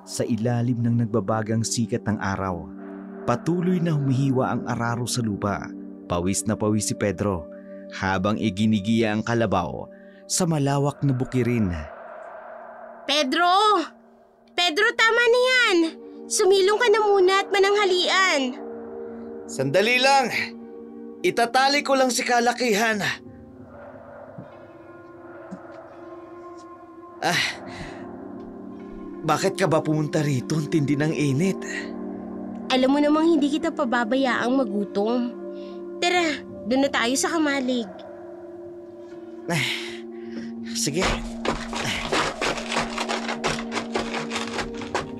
Sa ilalim ng nagbabagang sikat ng araw, patuloy na humihiwa ang araro sa lupa. Pawis na pawis si Pedro habang iginigiya ang kalabaw sa malawak na bukirin. Pedro! Pedro, tama na yan! Sumilong ka na muna at mananghalian. Sandali lang! Itatali ko lang si kalakihan. Bakit ka ba pumunta rito? Ang tindi ng init. Alam mo namang hindi kita pababayaang magutom. Tara, doon na tayo sa kamalig. Sige.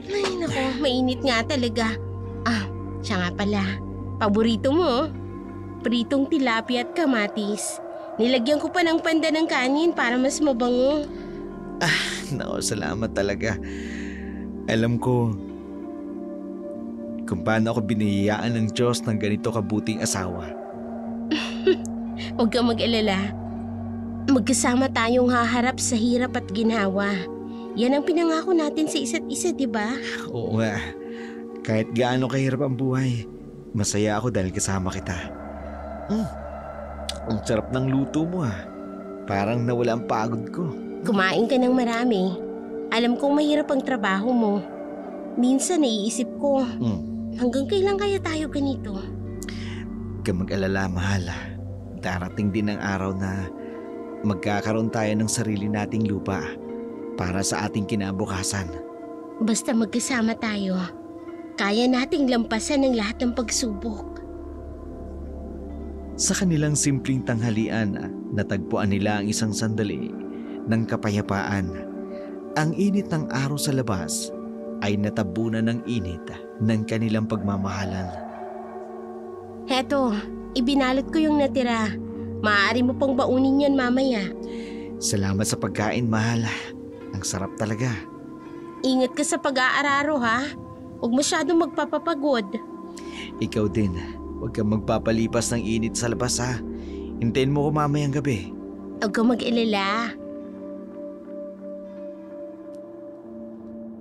Ay, naku, mainit nga talaga. Siya nga pala. Paborito mo, pritong tilapia at kamatis. Nilagyan ko pa ng panda ng kanin para mas mabango. No, salamat talaga. Alam ko kung paano ako biniyayaan ng Diyos ng ganito kabuting asawa. Huwag kang mag-alala. Magkasama tayong haharap sa hirap at ginhawa. Yan ang pinangako natin sa isa't isa, di ba? Oo nga. Kahit gaano kahirap ang buhay, masaya ako dahil kasama kita. Ang sarap ng luto mo . Parang nawala ang pagod ko. Kumain ka ng marami. Alam kong mahirap ang trabaho mo. Minsan naiisip ko, hanggang kailan kaya tayo ganito? Huwag kang mag-alala, mahal. Darating din ang araw na magkakaroon tayo ng sarili nating lupa para sa ating kinabukasan. Basta magkasama tayo, kaya nating lampasan ang lahat ng pagsubok. Sa kanilang simpleng tanghalian, natagpuan nila ang isang sandali ng kapayapaan. Ang init ng araw sa labas ay natabunan ng init ng kanilang pagmamahalan. Heto, ibinalot ko yung natira. Maaari mo pang baunin yan mamaya. Salamat sa pagkain, mahal. Ang sarap talaga. Ingat ka sa pag-aararo, ha? Huwag masyadong magpapapagod. Ikaw din. Huwag kang magpapalipas ng init sa labas, ha? Hintayin mo ko mamayang gabi. Huwag kang mag-alala.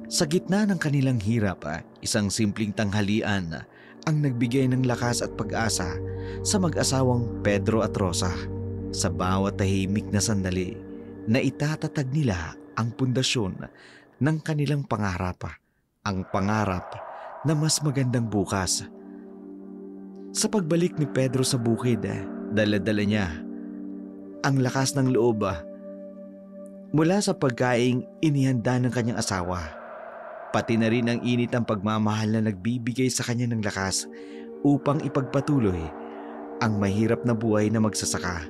Sa gitna ng kanilang hirap, isang simpleng tanghalian ang nagbigay ng lakas at pag-asa sa mag-asawang Pedro at Rosa. Sa bawat tahimik na sandali, na itatatag nila ang pundasyon ng kanilang pangarap. Ang pangarap na mas magandang bukas. Sa pagbalik ni Pedro sa bukid, dala-dala niya ang lakas ng loob mula sa pagkaing inihanda ng kanyang asawa. Pati na rin ang init ng pagmamahal na nagbibigay sa kanya ng lakas upang ipagpatuloy ang mahirap na buhay na magsasaka.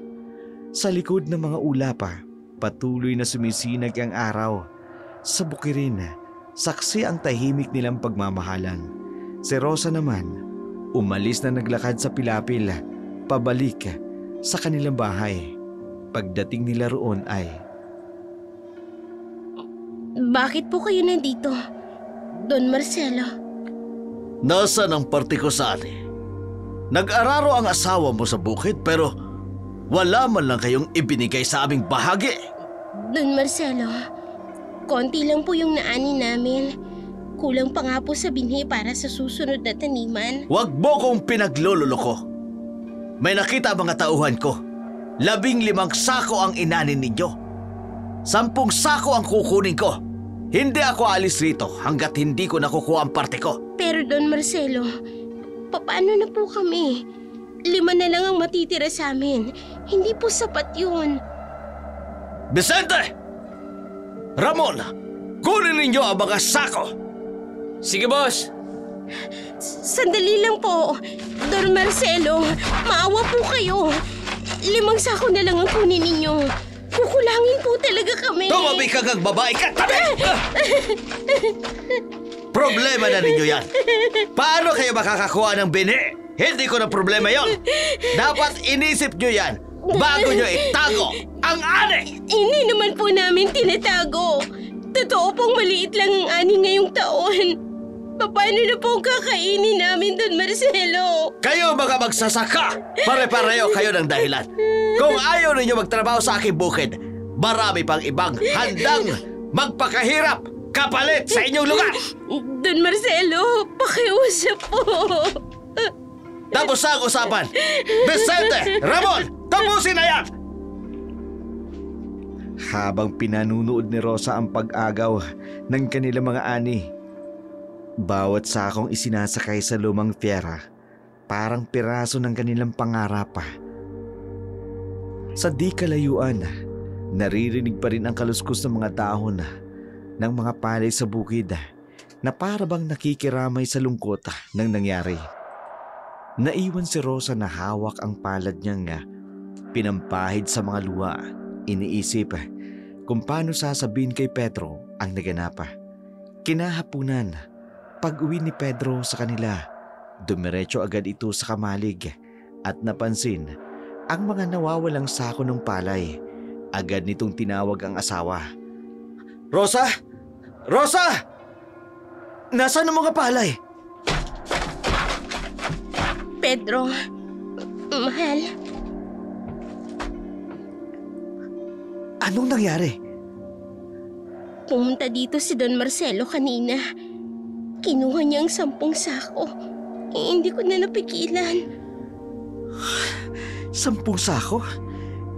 Sa likod ng mga ulapa, patuloy na sumisinag ang araw. Sa bukirin, saksi ang tahimik nilang pagmamahalan. Si Rosa naman, umalis na naglakad sa pilapil, pabalik sa kanilang bahay. Pagdating nila roon ay... Bakit po kayo nandito, Don Marcelo? Nasaan ang partikosali? Nag-araro ang asawa mo sa bukid pero wala man lang kayong ibinigay sa aming bahagi. Don Marcelo, konti lang po yung naani namin. Kulang pa nga po sa binhi para sa susunod na taniman. Huwag mo kong pinaglululoko. May nakita ang mga tauhan ko. 15 sako ang inanin ninyo. 10 sako ang kukunin ko. Hindi ako alis rito hanggat hindi ko nakukuha ang parte ko. Pero Don Marcelo, paano na po kami? 5 na lang ang matitira sa amin. Hindi po sapat yun. Vicente! Ramon! Kunin ninyo ang mga sako! Sige, boss! Sandali lang po. Don Marcelo, maawa po kayo. 5 sako na lang ang kunin ninyo. Kukulangin po talaga kami. Tumabi ka kang babae ka! Tabi! Problema na ninyo yan. Paano kayo makakakuha ng bini? Hindi ko na problema yon. Dapat inisip nyo yan bago nyo itago ang ani. Hindi naman po namin tinatago. Totoo pong maliit lang ang ani ngayong taon. Paano na po ang kakainin namin, Don Marcelo? Kayo mga magsasaka, pare-pareho kayo ng dahilan. Kung ayaw ninyo magtrabaho sa aking bukid, marami pang ibang handang magpakahirap kapalit sa inyong lugar. Don Marcelo, pakiusap po. Tapos na ang usapan. Vicente, Ramon, tapusin na yan! Habang pinanunood ni Rosa ang pag-agaw ng kanilang mga ani, bawat sakong isinasakay sa lumang fiera, parang piraso ng kanilang pangarap. Sa di kalayuan, naririnig pa rin ang kaluskos ng mga dahon ng mga palay sa bukid na parabang nakikiramay sa lungkot ng nangyari. Naiwan si Rosa na hawak ang palad niyang pinampahid sa mga luha. Iniisip kung paano sasabihin kay Pedro ang naganap. Kinahapunan, pag-uwi ni Pedro sa kanila, dumiretso agad ito sa kamalig at napansin ang mga nawawalang sako ng palay. Agad nitong tinawag ang asawa. Rosa! Rosa! Nasaan ang mga palay? Pedro, mahal, Anong nangyari? pumunta dito si Don Marcelo kanina. Kinuha niya ang 10 sako. Hindi ko na napigilan. 10 sako?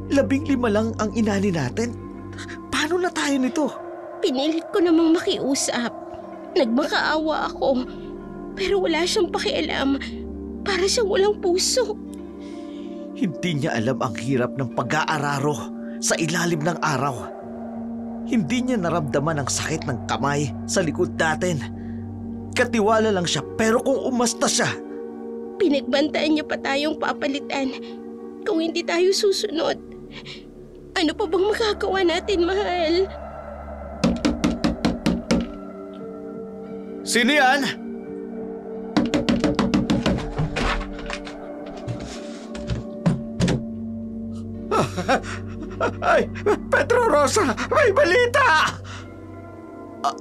15 lang ang inani natin. Paano na tayo nito? Pinilit ko namang makiusap. Nagmakaawa ako. Pero wala siyang pakialam. Para siyang walang puso. Hindi niya alam ang hirap ng pag-aararo sa ilalim ng araw. Hindi niya naramdaman ang sakit ng kamay sa likod natin. Katiwala lang siya pero kung umasta siya. Pinagbantaan niya pa tayong papalitan. Kung hindi tayo susunod, ano pa bang magagawa natin, mahal? Sino yan? Ay, Pedro Rosa, may balita!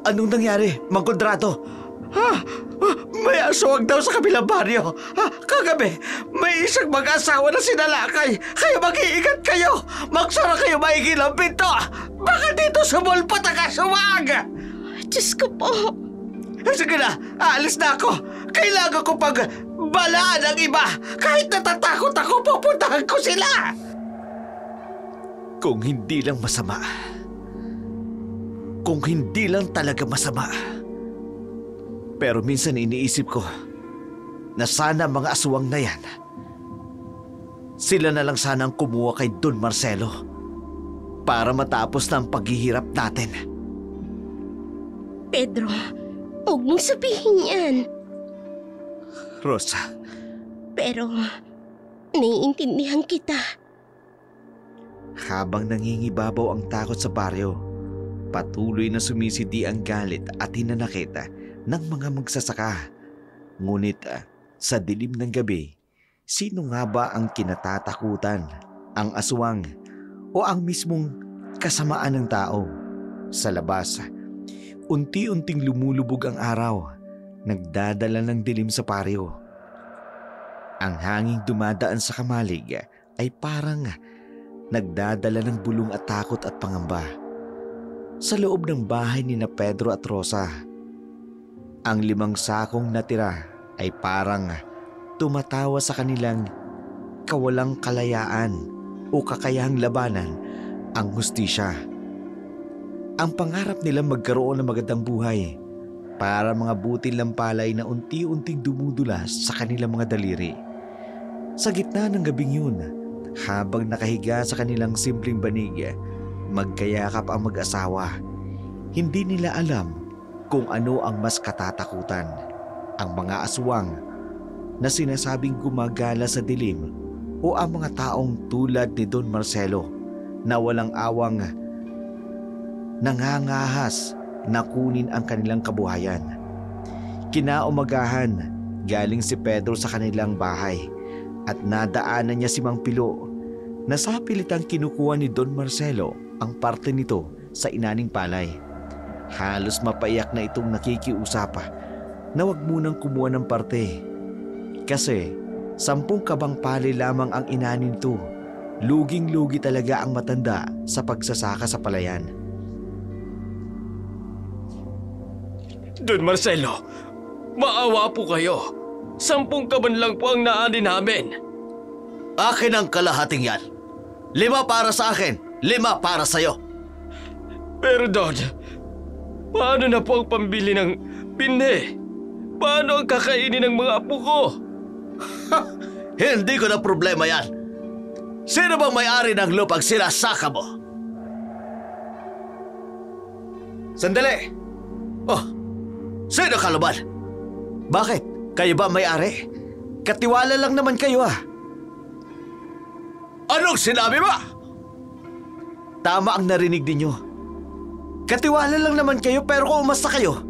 Anong nangyari, Mang Kondrado? May aswang daw sa kabilang baryo. Kagabi, may isang mag-asawa na sinalakay. Kaya mag-iingat kayo. Magsara kayo maigil ang pinto. Baka dito sumulpat ang aswang. Diyos ko po. Sige na, aalis na ako. Kailangan ko pag balaan ang iba. Kahit natatakot ako, pupuntahan ko sila. Kung hindi lang masama. Kung hindi lang talaga masama. Pero minsan iniisip ko na sana mga aswang na yan, sila na lang sana ang kumuha kay Don Marcelo para matapos na ang paghihirap natin. Pedro, huwag mong sabihin yan. Rosa. Pero, naiintindihan kita. Habang nangingibabaw ang takot sa baryo, patuloy na sumisidi ang galit at hinanakit ng mga magsasaka. Ngunit sa dilim ng gabi, sino nga ba ang kinatatakutan? Ang aswang o ang mismong kasamaan ng tao? Sa labas, unti-unting lumulubog ang araw, nagdadala ng dilim sa paryo. Ang hanging dumadaan sa kamalig ay parang nagdadala ng bulong at takot at pangamba. Sa loob ng bahay ni na Pedro at Rosa, ang 5 sakong natira ay parang tumatawa sa kanilang kawalang kalayaan o kakayahang labanan ang hustisya. Ang pangarap nilang magkaroon ng magandang buhay para mga butil ng palay na unti-unting dumudulas sa kanilang mga daliri. Sa gitna ng gabing yun, habang nakahiga sa kanilang simpleng banig, magkayakap ang mag-asawa. Hindi nila alam kung ano ang mas katatakutan, ang mga aswang na sinasabing gumagala sa dilim o ang mga taong tulad ni Don Marcelo na walang awang nangangahas na kunin ang kanilang kabuhayan. Kinaumagahan, galing si Pedro sa kanilang bahay at nadaanan niya si Mang Pilo na sa pilitang kinukuha ni Don Marcelo ang parte nito sa inaning palay. Halos mapaiyak na itong nakikiusap na wag munang kumuha ng parte. Kasi 10 kabang palay lamang ang inanin to. Luging-lugi talaga ang matanda sa pagsasaka sa palayan. Don Marcelo, maawa po kayo. 10 kaban lang po ang naani namin. Akin ang kalahating yan. 5 para sa akin, 5 para sa'yo. Pero Don, paano na po ang pambili ng pine? Paano ang kakainin ng mga apo ko? Hindi ko na problema yan. Sino bang may-ari ng lupang sinasaka mo? Sandali! Oh, sino ka naman? Bakit? Kayo ba may-ari? Katiwala lang naman kayo Anong sinabi mo? Tama ang narinig ninyo. Katiwala lang naman kayo pero kung umasta kayo,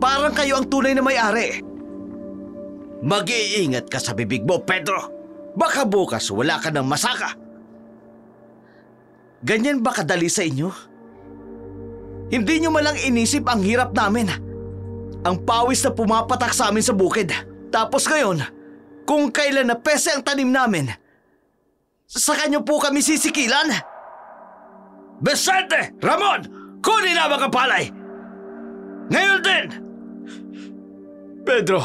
parang kayo ang tunay na may-ari. Mag-iingat ka sa bibig mo, Pedro. Baka bukas wala ka ng masaka. Ganyan ba kadali sa inyo? Hindi nyo malang inisip ang hirap namin. Ang pawis na pumapatak sa amin sa bukid. Tapos ngayon, kung kailan na pese ang tanim namin, sa kanyo po kami sisikilan? Vicente! Ramon! Kunin na mga palay! Ngayon din! Pedro,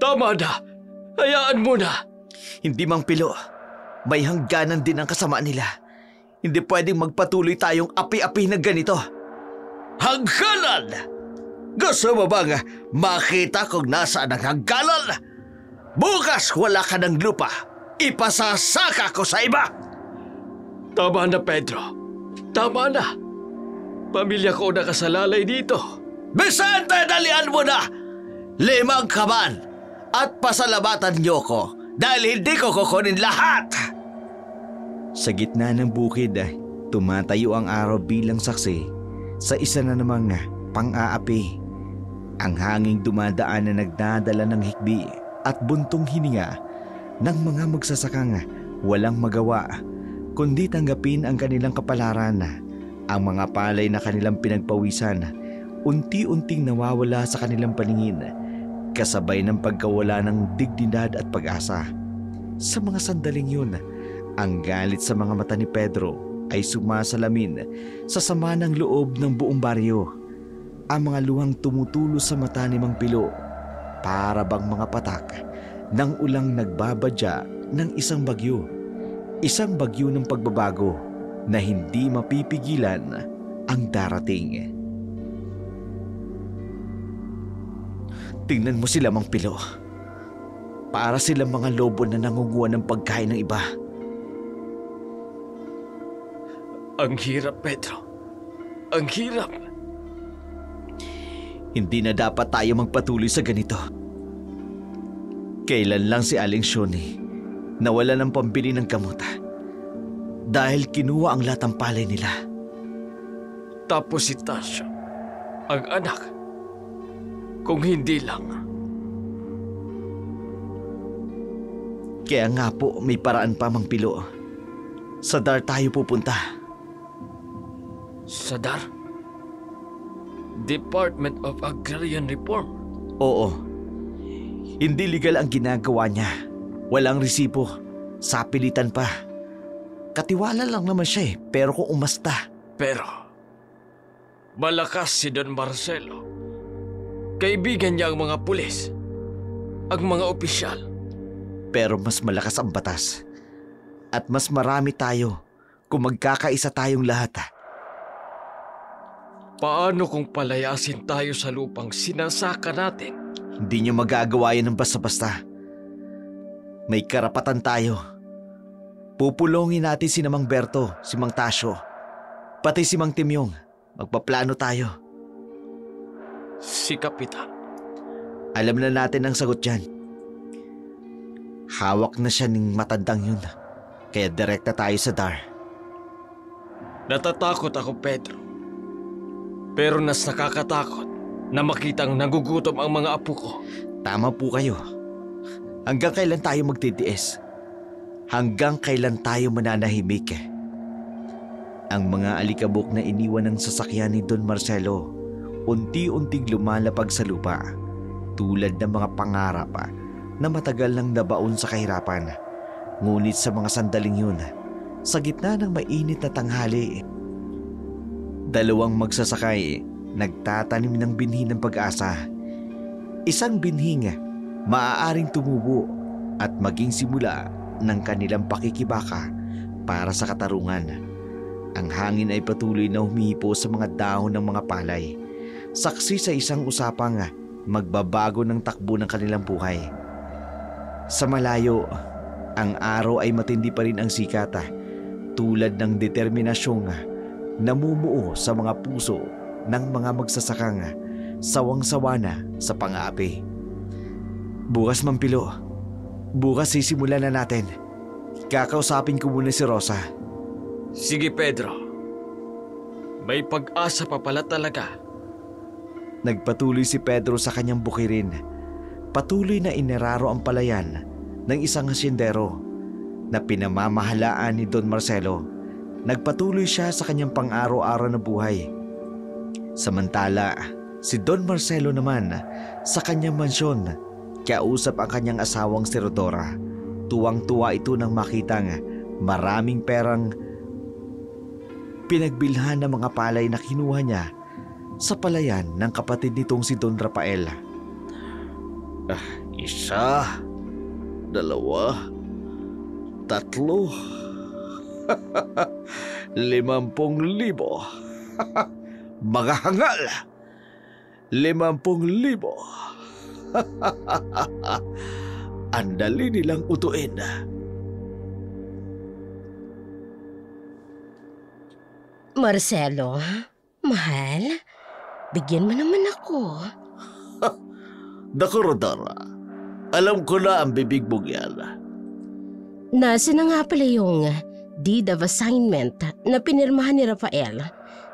tama na. Hayaan mo na. Hindi Mang Pilo, may hangganan din ang kasama nila. Hindi pwedeng magpatuloy tayong api-api na ganito. Hangganan! Gusto mo bang makita kung nasaan ang hangganan? Bukas wala ka ng lupa. Ipasasaka ko sa iba. Tama na, Pedro. Tama na. Pamilya ko nakasalalay dito. Vicente, dalian mo na! 5 kaban at pasalamatan niyo ko dahil hindi ko kukunin lahat. Sa gitna ng bukid, tumatayo ang araw bilang saksi sa isa na namang pang-aapi. Ang hanging dumadaan na nagdadala ng hikbi at buntong hininga ng mga magsasakang walang magawa kundi tanggapin ang kanilang kapalaran. Ang mga palay na kanilang pinagpawisan unti-unting nawawala sa kanilang paningin kasabay ng pagkawala ng dignidad at pag-asa. Sa mga sandaling yun, ang galit sa mga mata ni Pedro ay sumasalamin sa sama ng loob ng buong baryo. Ang mga luhang tumutulo sa mata ni Mang Pilo para bang mga patak ng ulang nagbabadya ng isang bagyo. Isang bagyo ng pagbabago na hindi mapipigilan ang darating. Tingnan mo sila, Mang Pilo. Para silang mga lobo na nangunguha ng pagkain ng iba. Ang hirap, Pedro. Ang hirap. Hindi na dapat tayo magpatuloy sa ganito. Kailan lang si Aling Shoni nawala ng pambili ng gamot dahil kinuha ang lahat ng palay nila. Tapos si Tasha, ang anak. Kung hindi lang. Kaya nga po may paraan pa, Mang Pilo. Sa DAR tayo pupunta. Sa DAR? Department of Agrarian Reform? Oo. Hindi legal ang ginagawa niya. Walang resibo. Sapilitan pa. Katiwala lang naman siya pero kung umasta. Pero, malakas si Don Marcelo. Kaibigan niya ang mga pulis, ang mga opisyal. Pero mas malakas ang batas. At mas marami tayo kung magkakaisa tayong lahat. Paano kung palayasin tayo sa lupang sinasaka natin? Hindi niyo magagawa yan ng basta-basta. May karapatan tayo. Pupulongin natin si Mang Berto, si Mang Tasyo, pati si Mang Timyong. Magpaplano tayo. Si Kapitan. Alam na natin ang sagot dyan. Hawak na siya ng matandang yun. Kaya direkta tayo sa DAR. Natatakot ako, Pedro. Pero nas nakakatakot na makitang nagugutom ang mga apo ko. Tama po kayo. Hanggang kailan tayo magtitiis? Hanggang kailan tayo mananahimik? Ang mga alikabok na iniwan ng sasakyan ni Don Marcelo unti-unting lumalapag sa lupa tulad ng mga pangarap na matagal nang nabaon sa kahirapan. Ngunit sa mga sandaling yun, sa gitna ng mainit na tanghali, 2 magsasakay nagtatanim ng binhi ng pag-asa. Isang binhing maaaring tumubo at maging simula ng kanilang pakikibaka para sa katarungan. Ang hangin ay patuloy na humihipo sa mga dahon ng mga palay, saksi sa isang usapang magbabago ng takbo ng kanilang buhay. Sa malayo, ang araw ay matindi pa rin ang sikat, tulad ng determinasyong namumuo sa mga puso ng mga magsasakang sawang-sawa na sa pang-aapi. Bukas, Mampilo. Bukas sisimulan na natin. Kakausapin ko muna si Rosa. Sige, Pedro. May pag-asa pa pala talaga. Nagpatuloy si Pedro sa kanyang bukirin. Patuloy na iniraro ang palayan ng isang hasyendero na pinamamahalaan ni Don Marcelo. Nagpatuloy siya sa kanyang pang-araw-araw na buhay. Samantala, si Don Marcelo naman sa kanyang mansyon, kausap ang kanyang asawang si Rodora. Tuwang-tuwa ito nang makitang maraming perang pinagbilhan ng mga palay na kinuha niya sa palayan ng kapatid nitong si Don Rafael. 1, 2, 3, 50,000. Mga hangal! 50,000. Ang dali nilang utuin. Marcelo, mahal, bigyan mo naman ako. Naku, Rodora. Alam ko na ang bibig mong yan. Nasa na nga pala yung deed of assignment na pinirmahan ni Rafael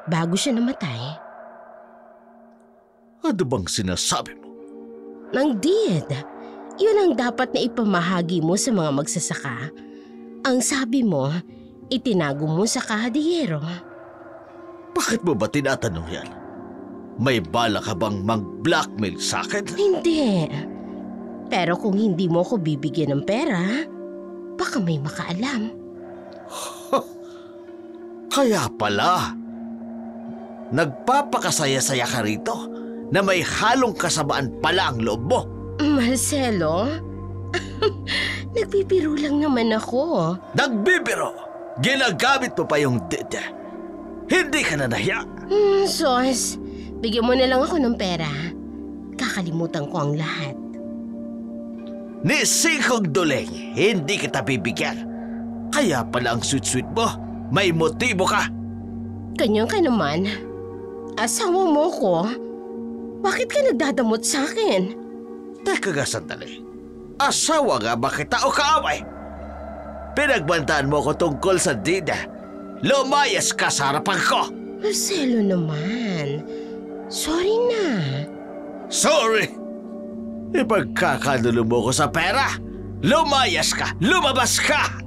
bago siya namatay. Ano bang sinasabi mo? Ang deed, yun ang dapat na ipamahagi mo sa mga magsasaka. Ang sabi mo, itinago mo sa kahadiyero. Bakit mo ba tinatanong yan? May bala ka bang mag-blackmail sa akin? Hindi. Pero kung hindi mo ko bibigyan ng pera, baka may makaalam. Kaya pala, nagpapakasaya-saya ka rito na may halong kasamaan pala ang loob mo. Marcelo, nagbibiro lang naman ako. Nagbibiro! Ginagamit mo pa yung deed. Hindi ka na nahiya. Sos, bigyan mo na lang ako ng pera. Kakalimutan ko ang lahat. Ni Singkong Duleng, hindi kita bibigyan. Kaya pala ang sweet-sweet mo. May motibo ka. Ganyan ka naman. Asawa mo ko. Bakit ka nagdadamot sa akin? Teka nga sandali. Asawa nga ba kita o kaaway? Pinagbantaan mo ko tungkol sa deed. Lumayas ka sa harapan ko. Marcelo naman. Sorry na. Sorry! Ipagkakanulo mo ko sa pera. Lumayas ka! Lumabas ka!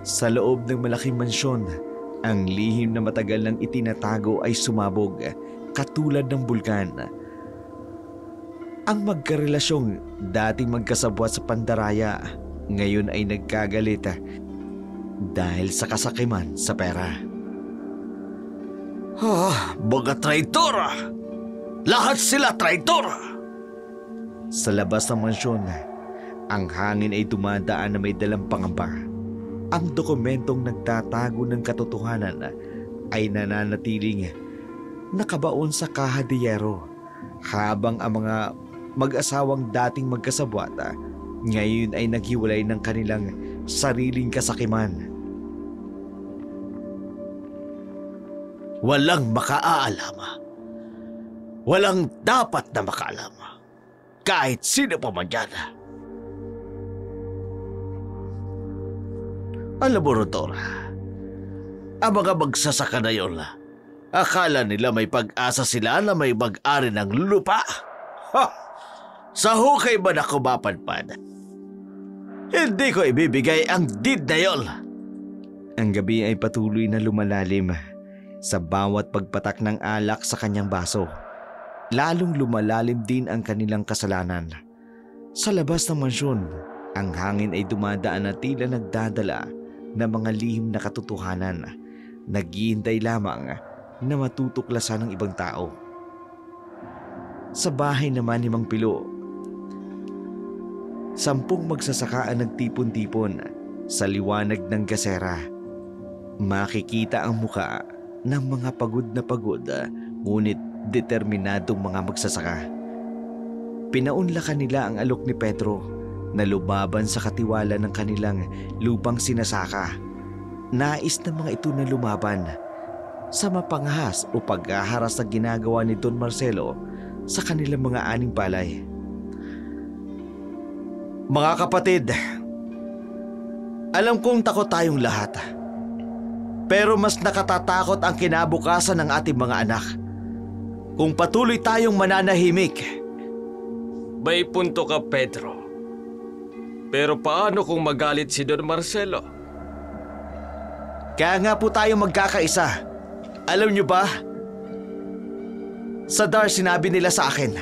Sa loob ng malaking mansyon, ang lihim na matagal nang itinatago ay sumabog, katulad ng bulkan. Ang magkarelasyong dating magkasabwat sa pandaraya, ngayon ay nagkagalit dahil sa kasakiman sa pera. Mga traitor! Lahat sila traitor! Sa labas ng mansyon, ang hangin ay dumadaan na may dalang pangamba. Ang dokumentong nagtatago ng katotohanan ay nananatiling nakabaon sa kahadiyero, habang ang mga mag-asawang dating magkasabwat ngayon ay naghiwalay ng kanilang sariling kasakiman. Walang makaaalama. Walang dapat na makaalama. Kahit sino pa man yan. Alam mo, Rodora, ang mga magsasaka na yun, akala nila may pag-asa sila na may mag-ari ng lupa. Sa hukay man ako mapadpad. Hindi ko ibibigay ang deed na yun. Ang gabi ay patuloy na lumalalim sa bawat pagpatak ng alak sa kanyang baso. Lalong lumalalim din ang kanilang kasalanan. Sa labas ng mansyon, ang hangin ay dumadaan na tila nagdadala ng mga lihim na katotohanan. Naghihintay lamang na matutuklasan ng ibang tao. Sa bahay naman ni Mang Pilo, 10 magsasaka ang nagtipon-tipon sa liwanag ng gasera. Makikita ang muka ng mga pagod na pagod ngunit determinadong mga magsasaka. Pinaunlakan nila ang alok ni Pedro na lumaban sa katiwala ng kanilang lupang sinasaka. Nais ng mga ito na lumaban sa mapangahas o paghaharas na ginagawa ni Don Marcelo sa kanilang mga aning palay. Mga kapatid, alam kong takot tayong lahat. Pero mas nakatatakot ang kinabukasan ng ating mga anak. Kung patuloy tayong mananahimik. May punto ka, Pedro. Pero paano kung magalit si Don Marcelo? Kaya nga po tayong magkakaisa. Alam niyo ba? Sa Dar sinabi nila sa akin,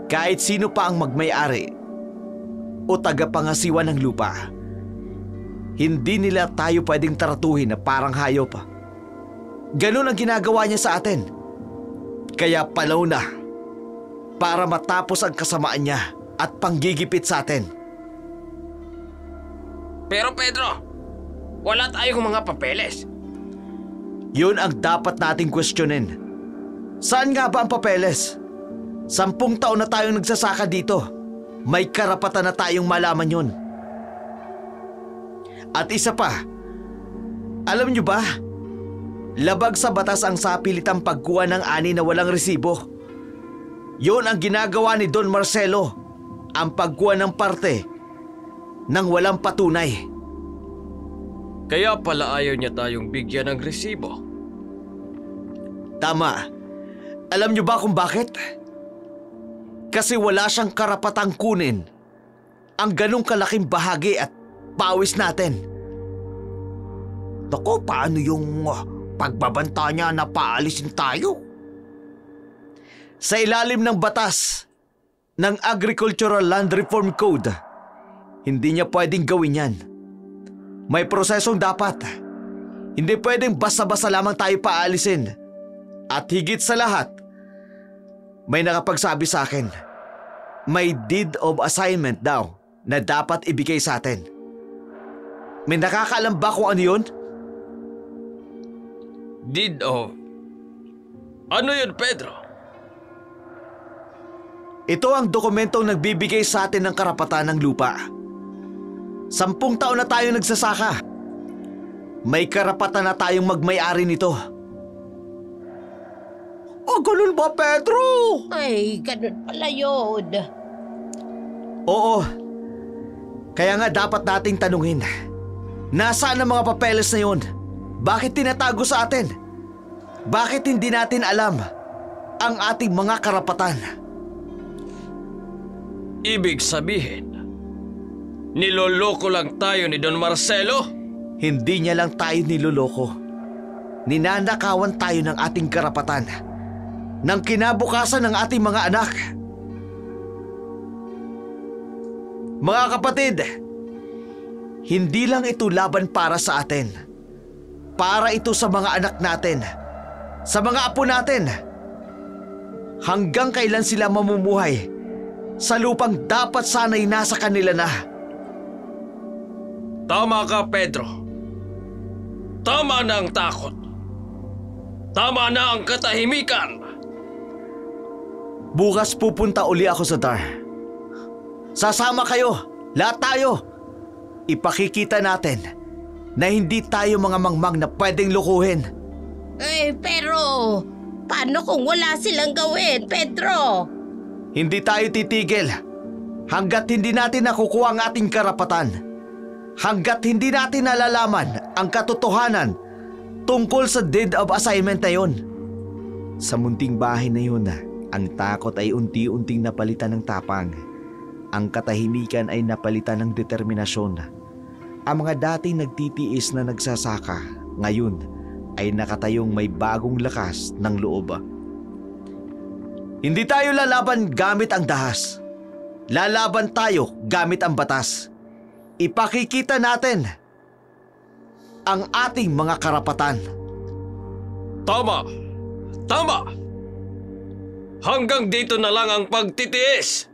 kahit sino pa ang magmay-ari o tagapangasiwa ng lupa, hindi nila tayo pwedeng taratuhin na parang hayop. Ganun ang ginagawa niya sa atin. Kaya palaw na para matapos ang kasamaan niya at panggigipit sa atin. Pero Pedro, wala tayong mga papeles. Yun ang dapat nating questionin. Saan nga ba ang papeles? 10 taon na tayong nagsasaka dito. May karapatan na tayong malaman yun. At isa pa, alam niyo ba? Labag sa batas ang sapilitang pagkuha ng ani na walang resibo. Yun ang ginagawa ni Don Marcelo, ang pagkuha ng parte nang walang patunay. Kaya pala ayaw niya tayong bigyan ng resibo. Tama. Alam niyo ba kung bakit? Kasi wala siyang karapatang kunin ang ganong kalaking bahagi at pawis natin. Naku, paano yung pagbabanta niya na paalisin tayo? Sa ilalim ng batas ng Agricultural Land Reform Code, hindi niya pwedeng gawin yan. May prosesong dapat. Hindi pwedeng basta-basta lamang tayo paalisin. At higit sa lahat, may nakapagsabi sa akin, may deed of assignment daw na dapat ibigay sa atin. May nakakaalam ba kung ano yun? Deed of... Ano yun, Pedro? Ito ang dokumentong nagbibigay sa atin ng karapatan ng lupa. 10 taon na tayo nagsasaka. May karapatan na tayong magmay-ari nito. O ganun ba, Pedro? Ay, ganun pala yun. Oo. Kaya nga dapat nating tanungin. Nasaan ang mga papeles na yun? Bakit tinatago sa atin? Bakit hindi natin alam ang ating mga karapatan? Ibig sabihin, niloloko lang tayo ni Don Marcelo? Hindi niya lang tayo niloloko. Ninanakawan tayo ng ating karapatan, ng kinabukasan ng ating mga anak. Mga kapatid, hindi lang ito laban para sa atin. Para ito sa mga anak natin, sa mga apo natin. Hanggang kailan sila mamumuhay sa lupang dapat sana'y nasa kanila na. Tama ka, Pedro. Tama na ang takot. Tama na ang katahimikan. Bukas pupunta uli ako sa Dar. Sasama kayo, lahat tayo. Ipakikita natin na hindi tayo mga mangmang na pwedeng lukuhin. Eh, pero paano kung wala silang gawin, Pedro? Hindi tayo titigil hanggat hindi natin nakukuha ang ating karapatan. Hanggat hindi natin nalalaman ang katotohanan tungkol sa deed of assignment na yun. Sa munting bahay na yun, ang takot ay unti-unting napalitan ng tapang. Ang katahimikan ay napalitan ng determinasyon. Ang mga dating nagtitiis na nagsasaka, ngayon ay nakatayong may bagong lakas ng loob. Hindi tayo lalaban gamit ang dahas. Lalaban tayo gamit ang batas. Ipakikita natin ang ating mga karapatan. Tama! Tama! Hanggang dito na lang ang pagtitiis!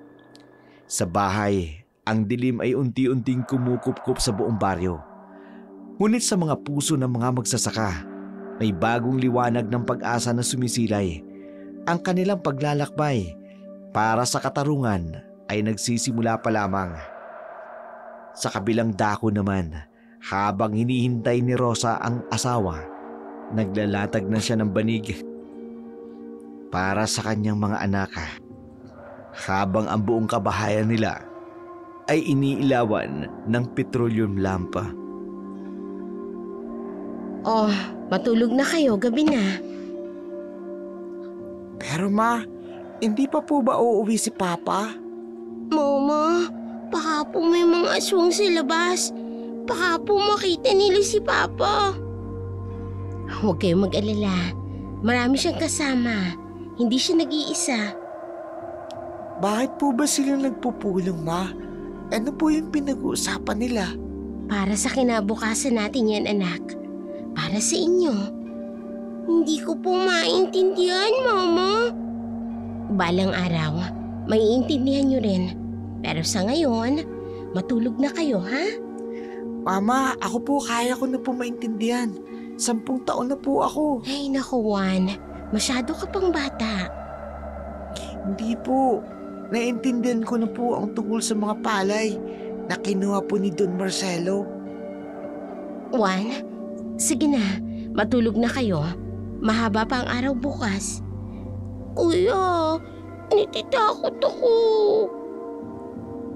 Sa bahay, ang dilim ay unti-unting kumukupkup sa buong baryo. Ngunit sa mga puso ng mga magsasaka, may bagong liwanag ng pag-asa na sumisilay. Ang kanilang paglalakbay para sa katarungan ay nagsisimula pa lamang. Sa kabilang dako naman, habang hinihintay ni Rosa ang asawa, naglalatag na siya ng banig para sa kanyang mga anak. Habang ang buong kabahayan nila ay iniilawan ng petroleum lampa. Oh, matulog na kayo, gabi na. Pero ma, hindi pa po ba uuwi si Papa? Mama, baka po may mga aswang sa labas. Baka po makita nila si Papa. Huwag kayong mag-alala. Marami siyang kasama. Hindi siya nag-iisa. Bakit po ba sila nagpupulong, ma? Ano po yung pinag-uusapan nila? Para sa kinabukasan natin yan, anak. Para sa inyo. Hindi ko po maintindihan, Mama. Balang araw, maiintindihan niyo rin. Pero sa ngayon, matulog na kayo, ha? Mama, ako po kaya ko na po maintindihan. 10 taon na po ako. Ay, naku, Juan. Masyado ka pang bata. Hindi po. Naiintindihan ko na po ang tungkol sa mga palay na kinuha po ni Don Marcelo. Juan, sige na. Matulog na kayo. Mahaba pa ang araw bukas. Kuya, natitakot ako.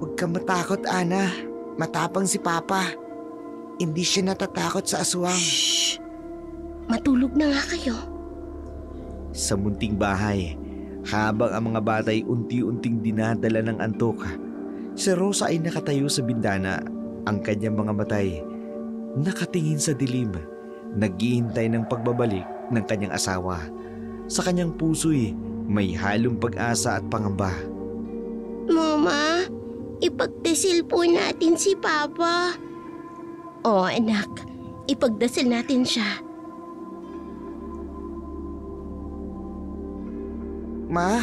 Huwag ka matakot, Ana. Matapang si Papa. Hindi siya natatakot sa aswang. Shh! Matulog na nga kayo. Sa munting bahay, habang ang mga bata ay unti-unting dinadala ng antok, si Rosa ay nakatayo sa bintana, ang kanyang mga matay nakatingin sa dilim, naghihintay ng pagbabalik ng kanyang asawa. Sa kanyang puso'y may halong pag-asa at pangamba. Mama, ipagdasal po natin si Papa. Oo, anak. Ipagdasal natin siya. Ma,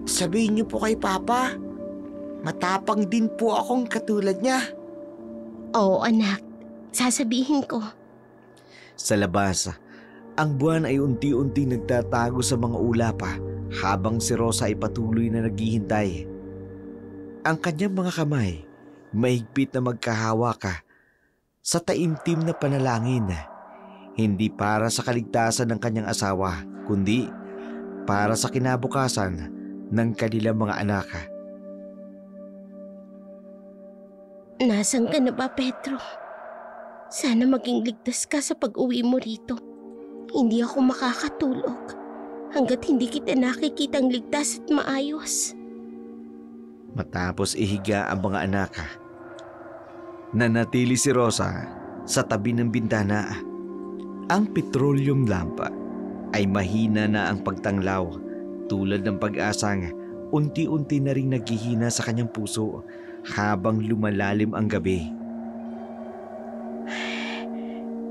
sabihin niyo po kay Papa. Matapang din po akong katulad niya. Oo, anak. Sasabihin ko. Sa labas, ang buwan ay unti-unti nagtatago sa mga ulap habang si Rosa ay patuloy na naghihintay. Ang kanyang mga kamay, mahigpit na magkahawak sa taimtim na panalangin. Hindi para sa kaligtasan ng kanyang asawa, kundi para sa kinabukasan ng kanilang mga anak. Nasaan ka na ba, Pedro? Sana maging ligtas ka sa pag-uwi mo rito. Hindi ako makakatulog hanggat hindi kita nakikitang ligtas at maayos. Matapos ihiga ang mga anak, nanatili si Rosa sa tabi ng bintana. Ang petroleum lampa ay mahina na ang pagtanglaw, tulad ng pag-asang unti-unti na ring naghihina sa kanyang puso habang lumalalim ang gabi.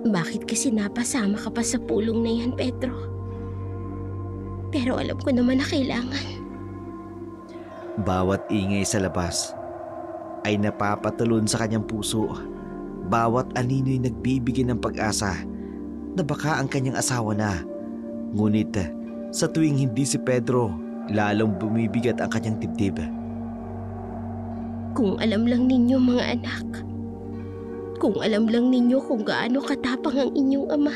Bakit kasi napasama ka pa sa pulong na yan, Pedro? Pero alam ko naman na kailangan. Bawat ingay sa labas ay napapatalon sa kanyang puso. Bawat anino'y nagbibigay ng pag-asa na baka ang kanyang asawa na. Ngunit sa tuwing hindi si Pedro, lalong bumibigat ang kanyang dibdib. Kung alam lang ninyo, mga anak. Kung alam lang ninyo kung gaano katapang ang inyong ama.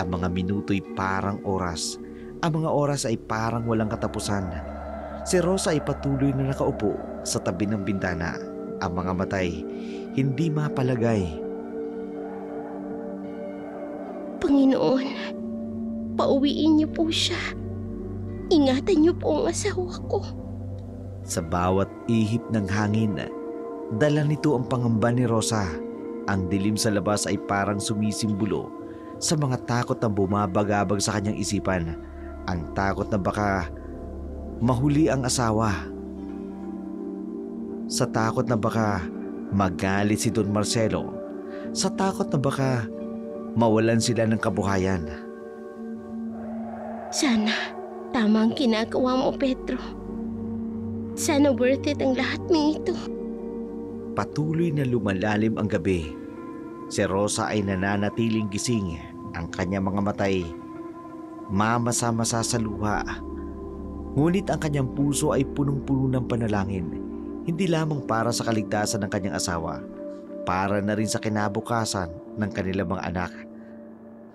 Ang mga minuto'y parang oras. Ang mga oras ay parang walang katapusan. Si Rosa ay patuloy na nakaupo sa tabi ng bintana. Ang mga matay hindi mapalagay. Panginoon, pauwiin niyo po siya. Ingatan niyo po ang asawa ko. Sa bawat ihip ng hangin, dala nito ang pangamba ni Rosa. Ang dilim sa labas ay parang sumisimbolo sa mga takot na bumabagabag sa kanyang isipan. Ang takot na baka mahuli ang asawa. Sa takot na baka magalit si Don Marcelo. Sa takot na baka mawalan sila ng kabuhayan. Sana tama ang ginagawa mo, Pedro. Sana worth it ang lahat ng ito. Patuloy na lumalalim ang gabi. Si Rosa ay nananatiling gising. Ang kanyang mga matay mamasa-masa sa luha. Ngunit ang kanyang puso ay punong-puno ng panalangin. Hindi lamang para sa kaligtasan ng kanyang asawa, para na rin sa kinabukasan ng kanilang mga anak,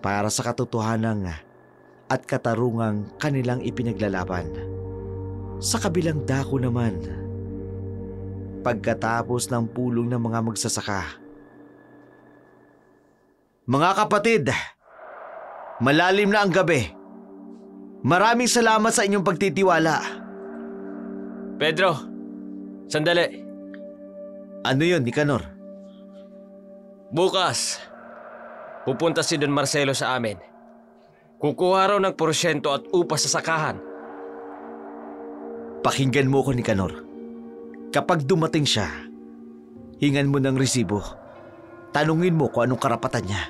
para sa katotohanan at katarungang kanilang ipinaglalaban. Sa kabilang dako naman, pagkatapos ng pulong ng mga magsasaka. Mga kapatid, malalim na ang gabi. Maraming salamat sa inyong pagtitiwala. Pedro, sandali. Ano yun, Nicanor? Bukas, pupunta si Don Marcelo sa amin. Kukuha raw ng porsyento at upa sa sakahan. Pakinggan mo ko, Nicanor. Kapag dumating siya, hingan mo ng resibo. Tanungin mo kung anong karapatan niya.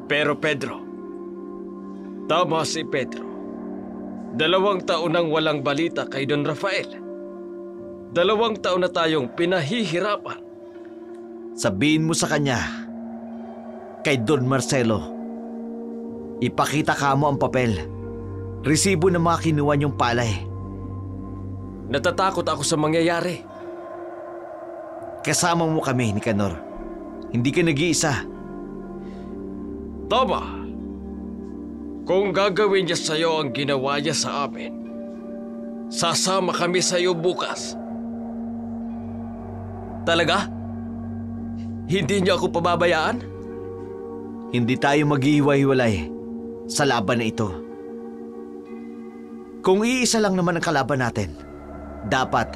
Pero Pedro, tama si Pedro. 2 taon nang walang balita kay Don Rafael. 2 taon na tayong pinahihirapan. Sabihin mo sa kanya, kay Don Marcelo, ipakita ka mo ang papel, resibo ng mga kinuha niyong palay. Natatakot ako sa mangyayari. Kasama mo kami, Nicanor. Hindi ka nag-iisa. Tama. Kung gagawin niya sa'yo ang ginawa niya sa amin, sasama kami sa'yo bukas. Talaga? Hindi niyo ako pababayaan? Hindi tayo maghihiwa-hiwalay sa laban na ito. Kung iisa lang naman ang kalaban natin, dapat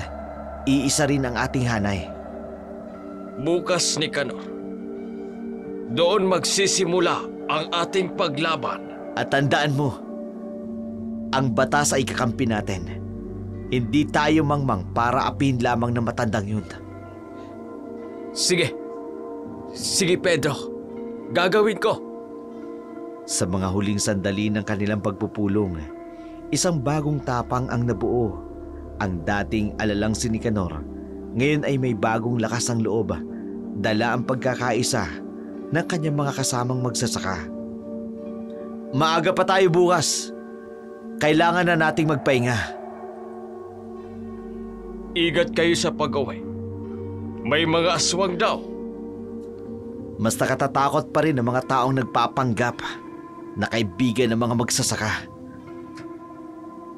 iisa rin ang ating hanay. Bukas, Nicanor, doon magsisimula ang ating paglaban. At tandaan mo, ang batas ay kakampi natin. Hindi tayo mangmang para apin lamang ng matandang yun. Sige. Sige, Pedro. Gagawin ko. Sa mga huling sandali ng kanilang pagpupulong, isang bagong tapang ang nabuo. Ang dating alalang si Nicanor, ngayon ay may bagong lakas ng loob. Dala ang pagkakaisa ng kanyang mga kasamang magsasaka. Maaga pa tayo bukas. Kailangan na nating magpahinga. Ingat kayo sa pag-uwi. May mga aswang daw. Mas nakatatakot pa rin ang mga taong nagpapanggap na kaibigan ng mga magsasaka.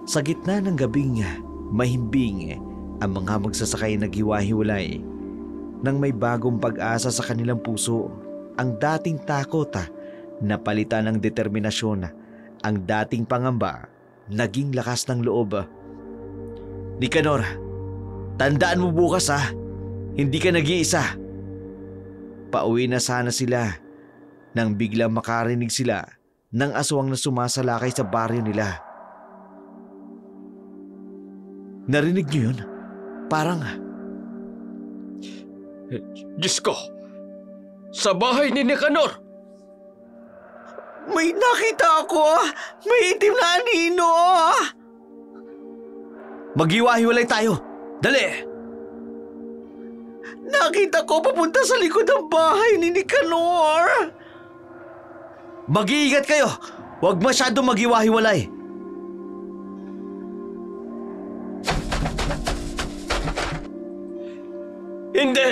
Sa gitna ng gabing mahimbing, ang mga magsasakay naghiwa-hiwalay nang may bagong pag-asa sa kanilang puso. Ang dating takot napalitan ng determinasyon. Ang dating pangamba naging lakas ng loob. Nicanor, tandaan mo bukas hindi ka nag-iisa. Pauwi na sana sila nang biglang makarinig sila ng aswang na sumasalakay sa baryo nila. Narinig niyo yun? Parang... Diyos ko! Sa bahay ni Nicanor! May nakita ako! May itim na anino! Maghiwa-hiwalay tayo! Dali! Nakita ko papunta sa likod ng bahay ni Nicanor! Mag-iingat kayo! Huwag masyadong maghiwa-hiwalay! Hindi!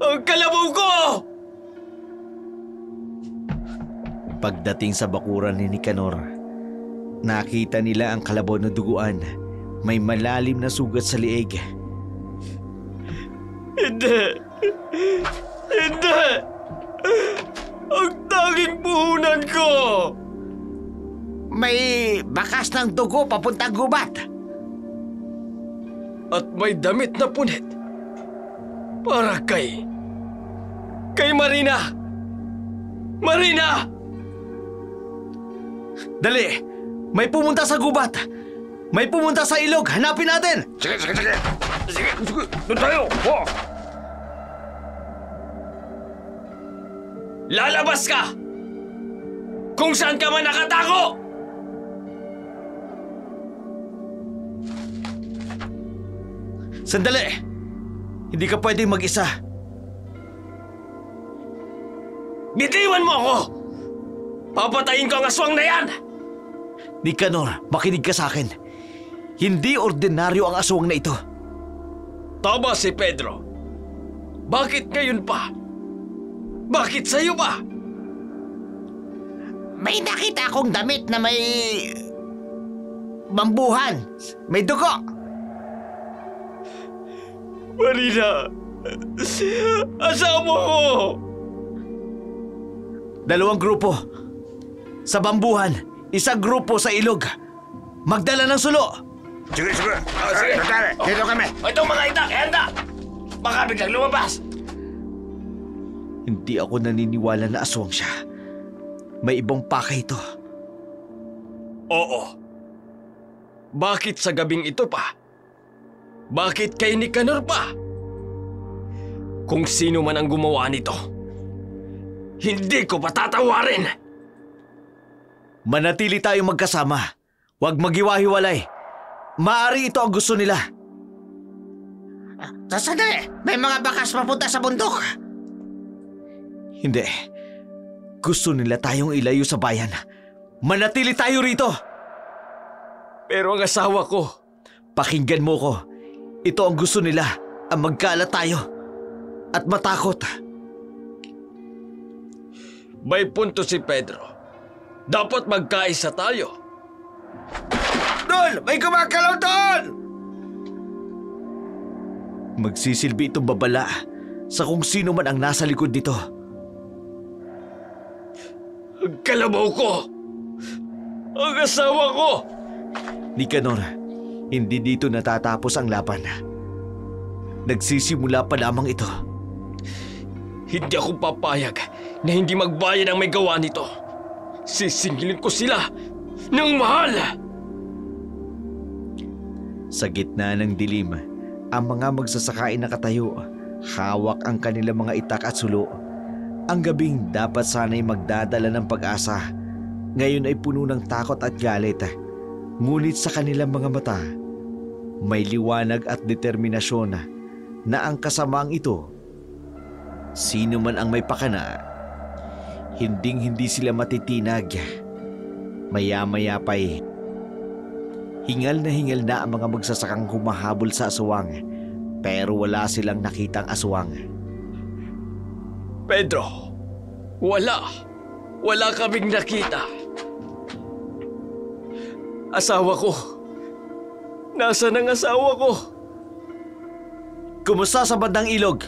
Ang kalabaw ko! Pagdating sa bakuran ni Nicanor, nakita nila ang kalabaw na duguan. May malalim na sugat sa liig. Hindi! Hindi! Ang tanging puhunan ko! May bakas ng dugo papuntang gubat. At may damit na punit. Para kay Marina! Marina! Dali! May pumunta sa gubat! May pumunta sa ilog! Hanapin natin! Sige! Doon tayo! Lalabas ka! Kung saan ka man nakatago! Sandali! Hindi ka pwedeng mag-isa. Bitiwan mo ako! Papatayin ko ang aswang na yan! Nicanor, makinig ka sa akin. Hindi ordinaryo ang aswang na ito. Tama si Pedro. Bakit ngayon pa? Bakit sa'yo pa? May nakita akong damit na may bambuhan. May dugo. Marina! Asawa ko! 2 grupo. Sa bambuhan, 1 grupo sa ilog. Magdala ng sulo. Sige. Sige. Dito kami. Itong mga itak, handa! Baka biglang lumabas. Hindi ako naniniwala na aswang siya. May ibang pake ito. Oo. Bakit sa gabing ito pa? Bakit kay Nicanor pa? Kung sino man ang gumawa nito, hindi ko patatawarin. Manatili tayong magkasama. Huwag maghiwa-hiwalay. Maaari ito ang gusto nila. Sandali. May mga bakas papunta sa bundok. Hindi. Gusto nila tayong ilayo sa bayan. Manatili tayo rito. Pero ang asawa ko, Pakinggan mo ko. Ito ang gusto nila. Ang magkalat tayo. At matakot. may punto si Pedro. Dapat magkaisa tayo. Doon! May kumakalaw doon! Magsisilbi itong babala sa kung sino man ang nasa likod nito. Ang kalabaw ko! Ang asawa ko! Nicanor, hindi dito natatapos ang laban. Nagsisimula pa lamang ito. Hindi ako papayag na hindi magbayad ang may gawa nito. Sisingilin ko sila ng mahal! Sa gitna ng dilim, ang mga magsasaka ay nakatayo. Hawak ang kanilang mga itak at sulo. Ang gabing dapat sana'y magdadala ng pag-asa. Ngayon ay puno ng takot at galit. Ngunit sa kanilang mga mata, may liwanag at determinasyon na ang kasamaang ito, sino man ang may pakana, hinding-hindi sila matitinag. Maya-maya pa'y hingal na ang mga magsasakang humahabol sa aswang, pero wala silang nakitang aswang. Pedro, wala kaming nakita. Asawa ko. Nasaan ang asawa ko? Kumusta sa bandang ilog?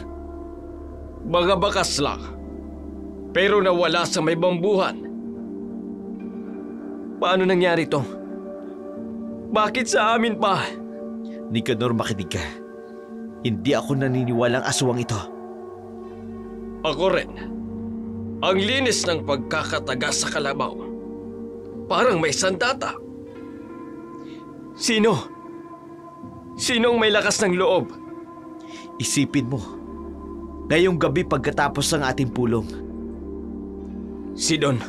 Mga bakas lang. Pero nawala sa may bambuhan. Paano nangyari to? Bakit sa amin pa? Nicanor, makinig ka. Hindi ako naniniwalang aswang ito. Ako rin. Ang linis ng pagkakataga sa kalabaw. Parang may sandata. Sino? Sinong may lakas ng loob? Isipin mo, ngayong gabi pagkatapos ng ating pulong. Si Don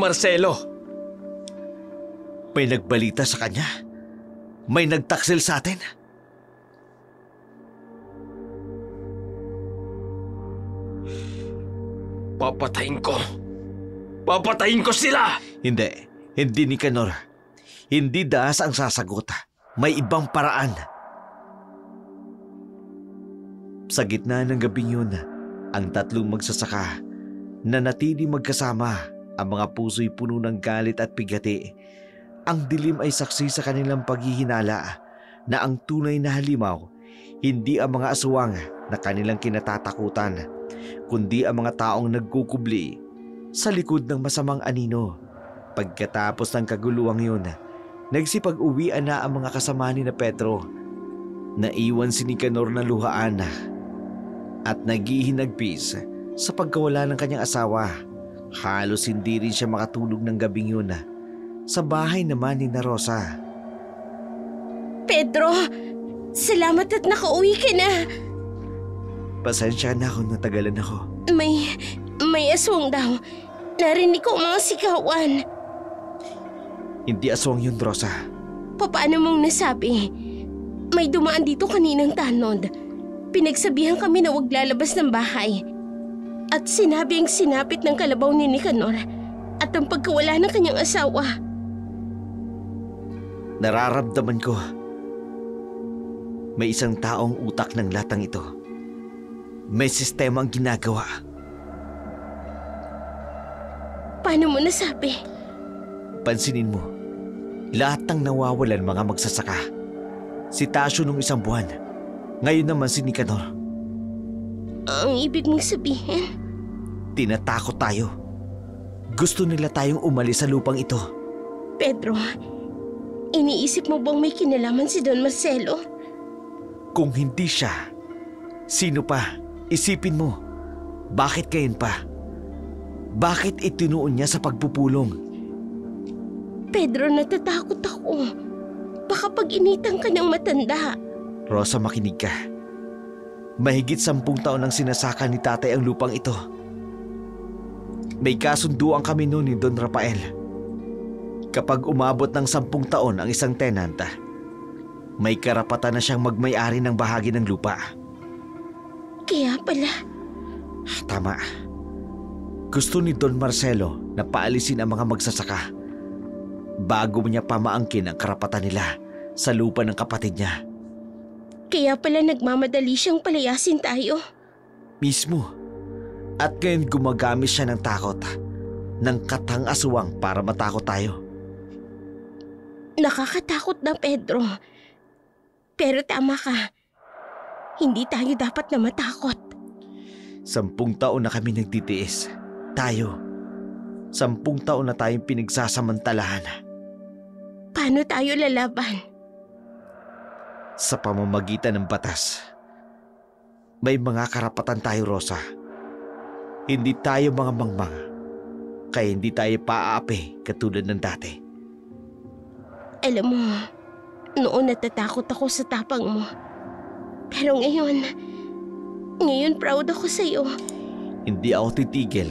Marcelo. May nagbalita sa kanya. May nagtaksil sa atin. Papatayin ko sila! Hindi Nicanor. Hindi dahas ang sasagot. May ibang paraan. Sa gitna ng gabing yun, ang tatlong magsasaka na natili magkasama, ang mga puso'y puno ng galit at pigati. Ang dilim ay saksi sa kanilang paghihinala na ang tunay na halimaw, hindi ang mga aswang na kanilang kinatatakutan, kundi ang mga taong nagkukubli sa likod ng masamang anino. Pagkatapos ng kaguluhang yun, nagsipag-uwian na ang mga kasama ni na Pedro. Naiwan si Nicanor na luhaan at naghihinagpis sa pagkawala ng kanyang asawa. Halos hindi rin siya makatulog ng gabing yun. Sa bahay naman ni na Rosa. Pedro, salamat at nakauwi ka na. Pasensya na kung natagalan ako. May aswang daw. Narinig ko ang mga sigawan. Hindi aswang yun, Rosa. Paano mong nasabi? May dumaan dito kaninang tanod. Pinagsabihan kami na huwag lalabas ng bahay. At sinabi ang sinapit ng kalabaw ni Nicanor at ang pagkawala ng kanyang asawa. Nararamdaman ko. May isang taong utak ng latang ito. May sistema ang ginagawa. Paano mo nasabi? Pansinin mo, lahat ng nawawalan mga magsasaka. Si Tasyo nung isang buwan. Ngayon naman si Nicanor. Ang ibig mong sabihin? Tinatakot tayo. Gusto nila tayong umalis sa lupang ito. Pedro, iniisip mo bang may kinalaman si Don Marcelo? Kung hindi siya, sino pa? Isipin mo. Bakit ngayon pa? Bakit itinuon niya sa pagpupulong? Pedro, natatakot ako. Baka pag-initan ka ng matanda. Rosa, makinig ka. Mahigit 10 taon ang sinasaka ni tatay ang lupang ito. May kasunduan kami noon ni Don Rafael. Kapag umabot ng 10 taon ang isang tenant, may karapatan na siyang magmay-ari ng bahagi ng lupa. Kaya pala. Tama. Gusto ni Don Marcelo na paalisin ang mga magsasaka bago niya pamaangkin ang karapatan nila sa lupa ng kapatid niya. Kaya pala nagmamadali siyang palayasin tayo. Mismo. At ngayon gumagamit siya ng takot, ng katang aswang para matakot tayo. Nakakatakot na, Pedro. Pero tama ka. Hindi tayo dapat na matakot. 10 taon na kami nagtitiis. Tayo. 10 taon na tayong pinagsasamantalahan. Paano tayo lalaban? Sa pamamagitan ng batas. May mga karapatan tayo, Rosa. Hindi tayo mga mangmang. Kaya hindi tayo paaapi katulad ng dati. Alam mo, noon natatakot ako sa tapang mo. Pero ngayon proud ako sa iyo. Hindi ako titigil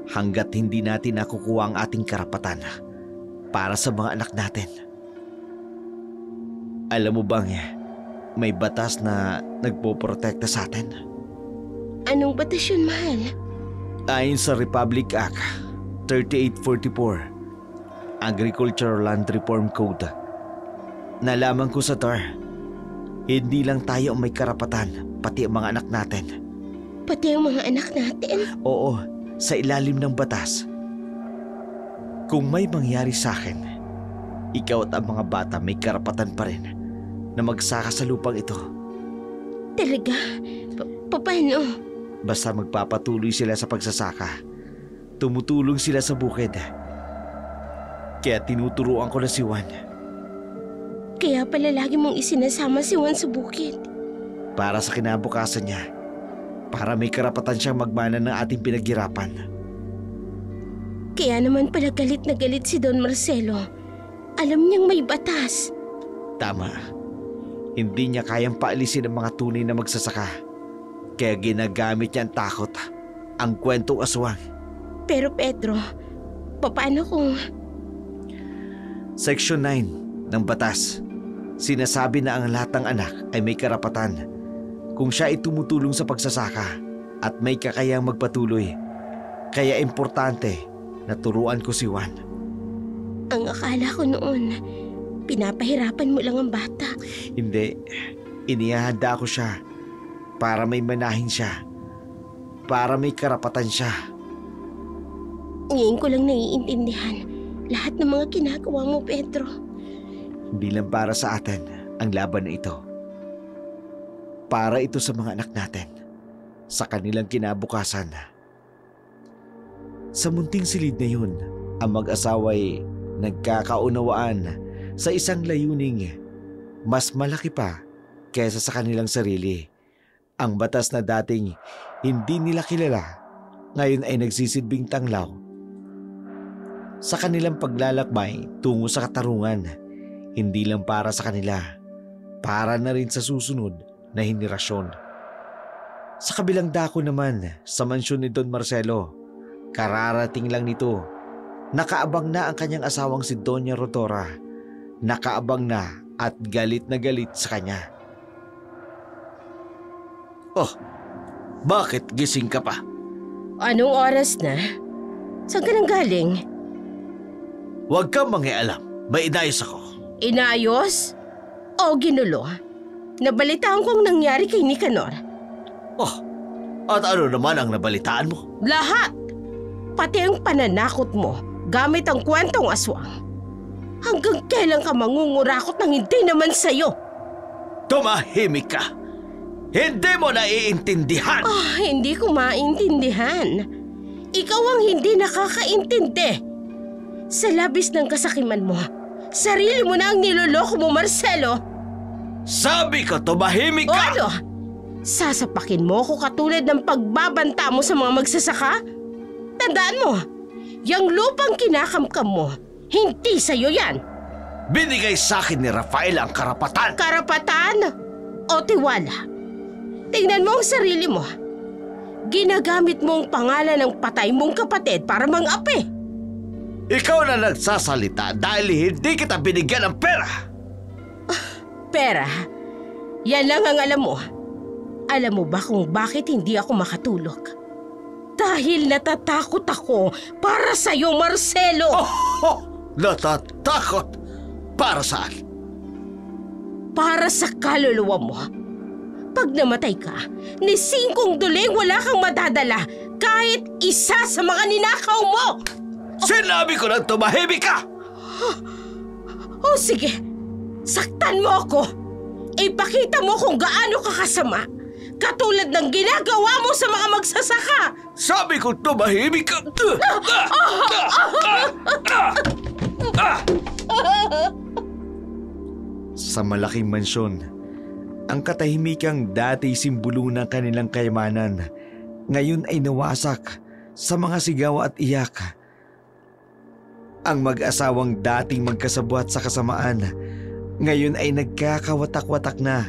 hanggat hindi natin nakukuha ang ating karapatan para sa mga anak natin. Alam mo bang may batas na nagpoprotekta sa atin? Anong batas yun, mahal? Ayon sa Republic Act 3844, Agricultural Land Reform Code, nalaman ko sa TAR, hindi lang tayo ang may karapatan, pati ang mga anak natin. Pati ang mga anak natin? Oo, sa ilalim ng batas. Kung may mangyari sa akin, ikaw at ang mga bata may karapatan pa rin na magsaka sa lupang ito. Talaga? Paano? Basta magpapatuloy sila sa pagsasaka. Tumutulong sila sa bukid. Kaya tinuturuan ko na si Juan. Kaya pala lagi mong isinasama si Juan sa bukid. Para sa kinabukasan niya. Para may karapatan siyang magmana ng ating pinaghirapan. Kaya naman pala galit na galit si Don Marcelo. Alam niyang may batas. Tama. Hindi niya kayang paalisin ang mga tunay na magsasaka. Kaya ginagamit niya ang takot, ang kwentong aswang. Pero Pedro, paano kung... Section 9 ng batas. Sinasabi na ang lahat ng anak ay may karapatan kung siya ay tumutulong sa pagsasaka at may kakayang magpatuloy. Kaya importante na turuan ko si Juan. Ang akala ko noon, pinapahirapan mo lang ang bata. Hindi. Inihahanda ko siya para may manahin siya. Para may karapatan siya. Ngayon ko lang naiintindihan lahat ng mga ginagawa mo, Pedro. Hindi lang para sa atin ang laban na ito. Para ito sa mga anak natin. Sa kanilang kinabukasan. Sa munting silid na yun, ang mag-asawa'y nagkakaunawaan sa isang layuning mas malaki pa kaysa sa kanilang sarili. Ang batas na dating hindi nila kilala, ngayon ay nagsisilbing tanglaw. Sa kanilang paglalakbay tungo sa katarungan, hindi lang para sa kanila, para na rin sa susunod na henerasyon. Sa kabilang dako naman, sa mansyon ni Don Marcelo, Kararating lang nito. Nakaabang na ang kanyang asawang si Doña Rodora. Nakaabang na at galit na galit sa kanya. Oh, bakit gising ka pa? Anong oras na? Saan ka nang galing? Huwag kang mangialam. May inayos ako. Inayos? O ginulo? Nabalitaan ko ang nangyari kay Nicanor. Oh, at ano naman ang nabalitaan mo? Lahat! Pati ang pananakot mo gamit ang kwentong aswang. Hanggang kailan ka mangungurakot ng hindi naman sa'yo? Tumahimik ka! Hindi mo naiintindihan! Hindi ko maintindihan. Ikaw ang hindi nakakaintindi. Sa labis ng kasakiman mo, sarili mo na ang niloloko mo, Marcelo. Sabi ko, tumahimik ka! Ano? Sasapakin mo ko katulad ng pagbabanta mo sa mga magsasaka? Tandaan mo, yung lupang kinakamkam mo, hindi sa'yo yan. Binigay sa akin ni Rafael ang karapatan. Karapatan o tiwala? Tingnan mo ang sarili mo. Ginagamit mo ang pangalan ng patay mong kapatid para mang-api. Ikaw na nagsasalita dahil hindi kita binigyan ng pera. Pera, yan lang ang alam mo. Alam mo ba kung bakit hindi ako makatulog? Dahil natatakot ako para sa'yo, Marcelo. Natatakot? Para saan? Para sa kaluluwa mo. Pag namatay ka, ni 5 duling wala kang madadala kahit isa sa mga ninakaw mo. Sinabi ko na tumahimik ka! Sige, saktan mo ako. Ipakita mo kung gaano ka kasama. Katulad ng ginagawa mo sa mga magsasaka. Sabi ko tumahimik ka! Sa malaking mansyon, ang katahimikang dati simbolo ng kanilang kayamanan, ngayon ay nawasak sa mga sigaw at iyak. Ang mag-asawang dating magkasabwat sa kasamaan, ngayon ay nagkakawatak-watak na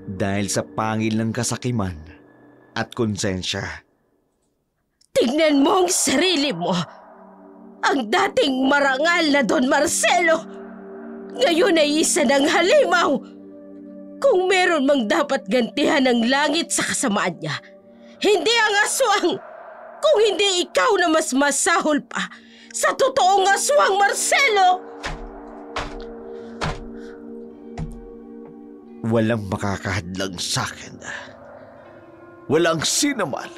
dahil sa pangil ng kasakiman at konsensya. Tignan mo ang sarili mo. Ang dating marangal na Don Marcelo, ngayon ay isa ng halimaw. Kung meron mang dapat gantihan ng langit sa kasamaan niya, hindi ang aswang, kung hindi ikaw na mas masahol pa sa totoong aswang, Marcelo! Walang makakahadlang sa akin. Walang sinaman,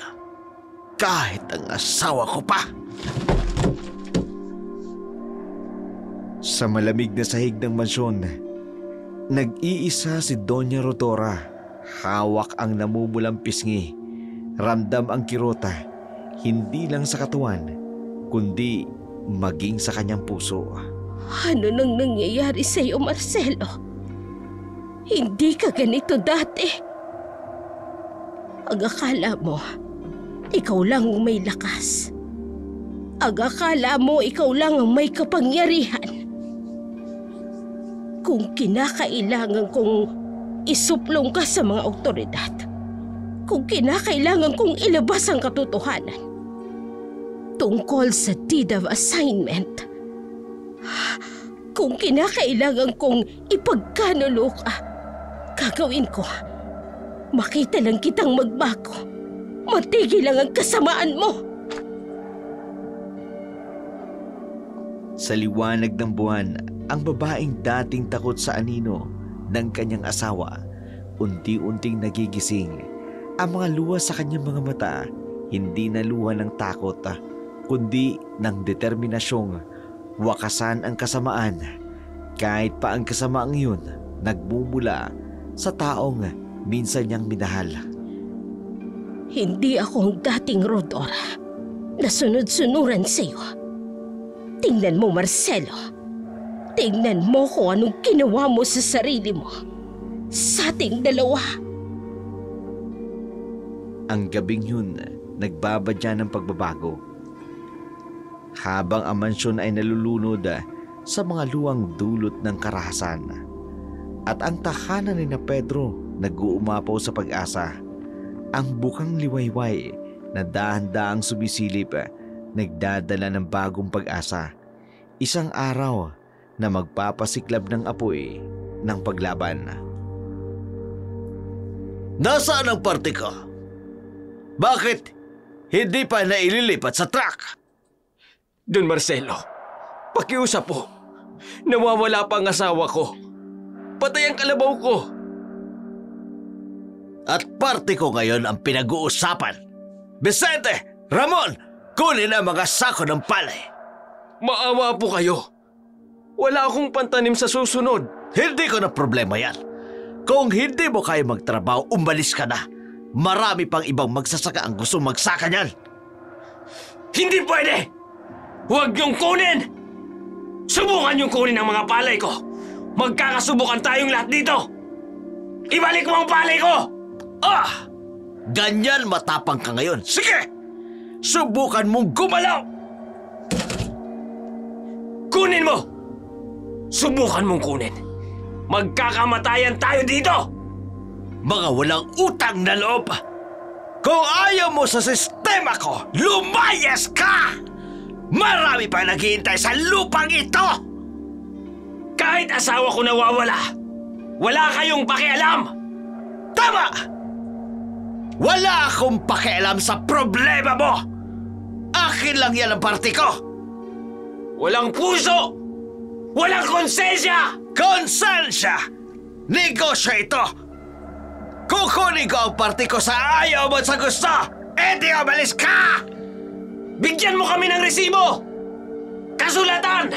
kahit ang asawa ko pa. Sa malamig na sahig ng mansyon, nag-iisa si Doña Rodora. Hawak ang namumulang pisngi. Ramdam ang kirota, hindi lang sa katawan, kundi maging sa kanyang puso. Ano nang nangyayari sa iyo, Marcelo? Hindi ka ganito dati. Ang akala mo, ikaw lang ang may lakas. Ang akala mo, ikaw lang ang may kapangyarihan. Kung kinakailangan kong isuplong ka sa mga otoridad, kung kinakailangan kong ilabas ang katotohanan tungkol sa deed of assignment, kung kinakailangan kong ipagkanulo ka, gagawin ko. Makita lang kitang magbago. Matigil lang ang kasamaan mo. Sa liwanag ng buwan, ang babaeng dating takot sa anino ng kanyang asawa, unti-unting nagigising. Ang mga luha sa kanyang mga mata, hindi na luha ng takot, kundi ng determinasyong wakasan ang kasamaan. Kahit pa ang kasamaang yun, nagmumula sa taong minsan niyang minahal. Hindi ako ang dating Rodora na sunod-sunuran sa iyo. Tingnan mo, Marcelo. Tingnan mo kung anong ginawa mo sa sarili mo. Sa ating dalawa. Ang gabing yun, nagbabadya ng pagbabago. Habang ang mansyon ay nalulunod sa mga luwang dulot ng karahasan. At ang tahanan ni na Pedro nag-uumapaw sa pag-asa. Ang bukang liwayway na dahan-dahang sumisilip nagdadala ng bagong pag-asa. Isang araw na magpapasiklab ng apoy ng paglaban. Nasaan ang party ko? Bakit hindi pa naililipat sa truck? Don Marcelo, pakiusap po. Nawawala pa ang asawa ko. Patay ang kalabaw ko. At party ko ngayon ang pinag-uusapan. Vicente! Ramon! Kunin ang mga sako ng palay. Maawa po kayo. Wala akong pantanim sa susunod. Hindi ko na problema yan. Kung hindi mo kaya magtrabaho, umalis ka na. Marami pang ibang magsasaka ang gusto magsaka niyan. Hindi pwede! Huwag niyong kunin! Subukan niyong kunin ang mga palay ko. Magkakasubukan tayong lahat dito. Ibalik mo ang palay ko! Ah! Ganyan matapang ka ngayon. Sige! Subukan mong gumalaw! Kunin mo! Subukan mong kunin. Magkakamatayan tayo dito! Mga walang utang na loob! Kung ayaw mo sa sistema ko, lumayas ka! Marami pa naghihintay sa lupang ito! Kahit asawa ko nawawala, wala kayong pakialam! Tama! Wala akong pakialam sa problema mo! Akin lang yan ang party ko! Walang puso! Walang konsensya! Konsensya! Negosyo ito! Kukunin ko ang party ko sa ayaw mo at sa gusto! E di umalis ka! Bigyan mo kami ng resibo! Kasulatan!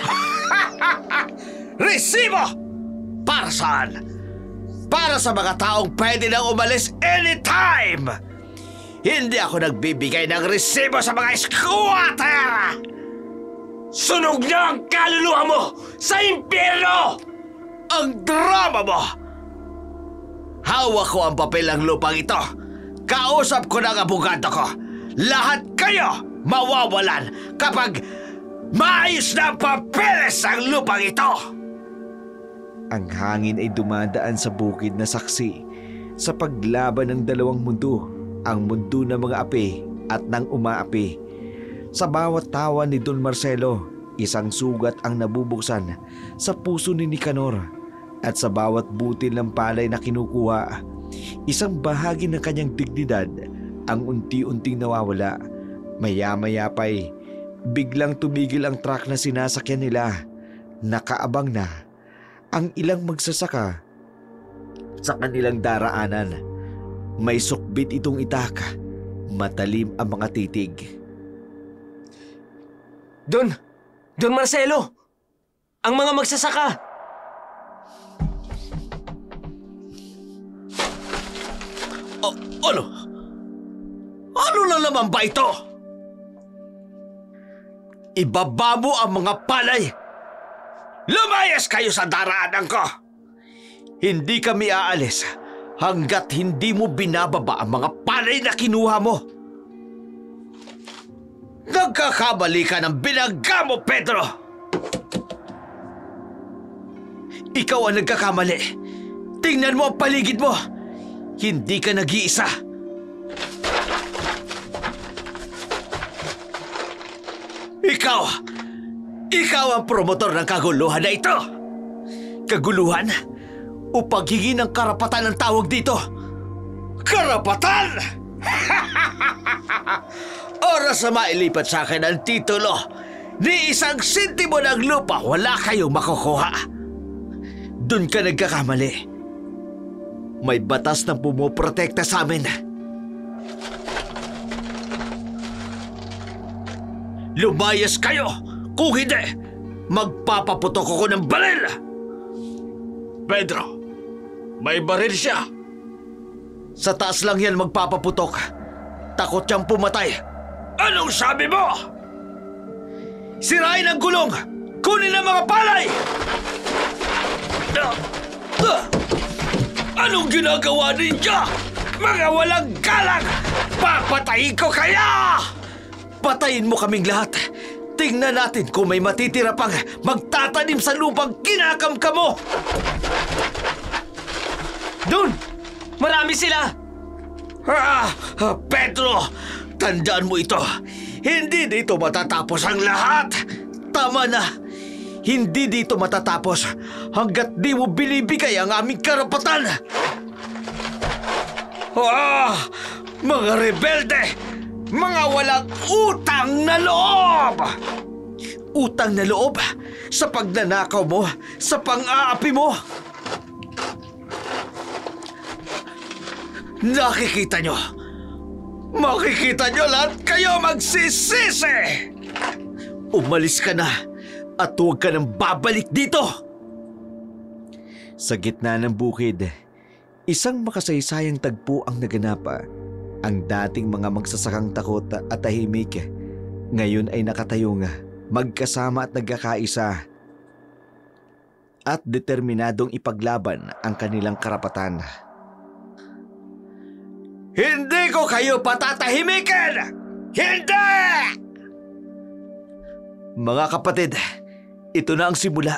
Resibo! Para saan? Para sa mga taong pwede nang umalis anytime! Hindi ako nagbibigay ng resibo sa mga squatter! Sunog na ang kaluluwa mo sa impyerno! Ang drama mo! Hawak ko ang papel ng lupang ito. Kausap ko ng abogado ko. Lahat kayo mawawalan kapag maayos na ang papeles ang lupang ito! Ang hangin ay dumadaan sa bukid na saksi sa paglaban ng dalawang mundo, ang mundo ng mga api at ng umaapi. Sa bawat tawa ni Don Marcelo, isang sugat ang nabubuksan sa puso ni Nicanor, at sa bawat butil ng palay na kinukuha, isang bahagi ng kanyang dignidad ang unti-unting nawawala. Maya-maya pa'y biglang tumigil ang truck na sinasakyan nila. Nakaabang na ang ilang magsasaka sa kanilang daraanan. May sukbit itong itak, matalim ang mga titig. Don Marcelo! Ang mga magsasaka! Ano? Ano na naman ba ito? Ibaba mo ang mga palay! Lumayas kayo sa daraanan ko! Hindi kami aalis hanggat hindi mo binababa ang mga palay na kinuha mo! Nagkakamali ka ng binangga mo, Pedro! Ikaw ang nagkakamali. Tingnan mo ang paligid mo. Hindi ka nag-iisa. Ikaw ang promotor ng kaguluhan na ito. Kaguluhan o paghingi ng karapatan ng tawag dito. Karapatan! Oras na mailipat sa akin ang titulo. Ni isang sentimo ng lupa, wala kayong makukuha. Doon ka nagkakamali. May batas na pumoprotekta sa amin. Lumayas kayo! Kung hindi, magpapaputok ako ng baril! Pedro, may baril siya. Sa taas lang yan magpapaputok. Takot siyang pumatay. Anong sabi mo? Sirain ang gulong! Kunin ang mga palay! Anong ginagawa ninyo? Mga walang galang! Papatayin ko kaya! Patayin mo kaming lahat. Tingnan natin kung may matitira pang magtatanim sa lupang kinakamkam mo! Don! Marami sila! Pedro! Tandaan mo ito. Hindi dito matatapos ang lahat! Tama na! Hindi dito matatapos hanggat di mo binibigay ang aming karapatan! Mga rebelde! Mga walang utang na loob! Utang na loob sa pagnanakaw mo, sa pang-aapi mo! Nakikita nyo! Makikita nyo lahat kayo magsisisi! Umalis ka na at huwag ka nang babalik dito! Sa gitna ng bukid, isang makasaysayang tagpo ang naganap. Ang dating mga magsasakang takot at tahimik, ngayon ay nakatayong magkasama at nagkakaisa at determinadong ipaglaban ang kanilang karapatan. Hindi ko kayo patatahimikin! Hindi! Mga kapatid, ito na ang simula.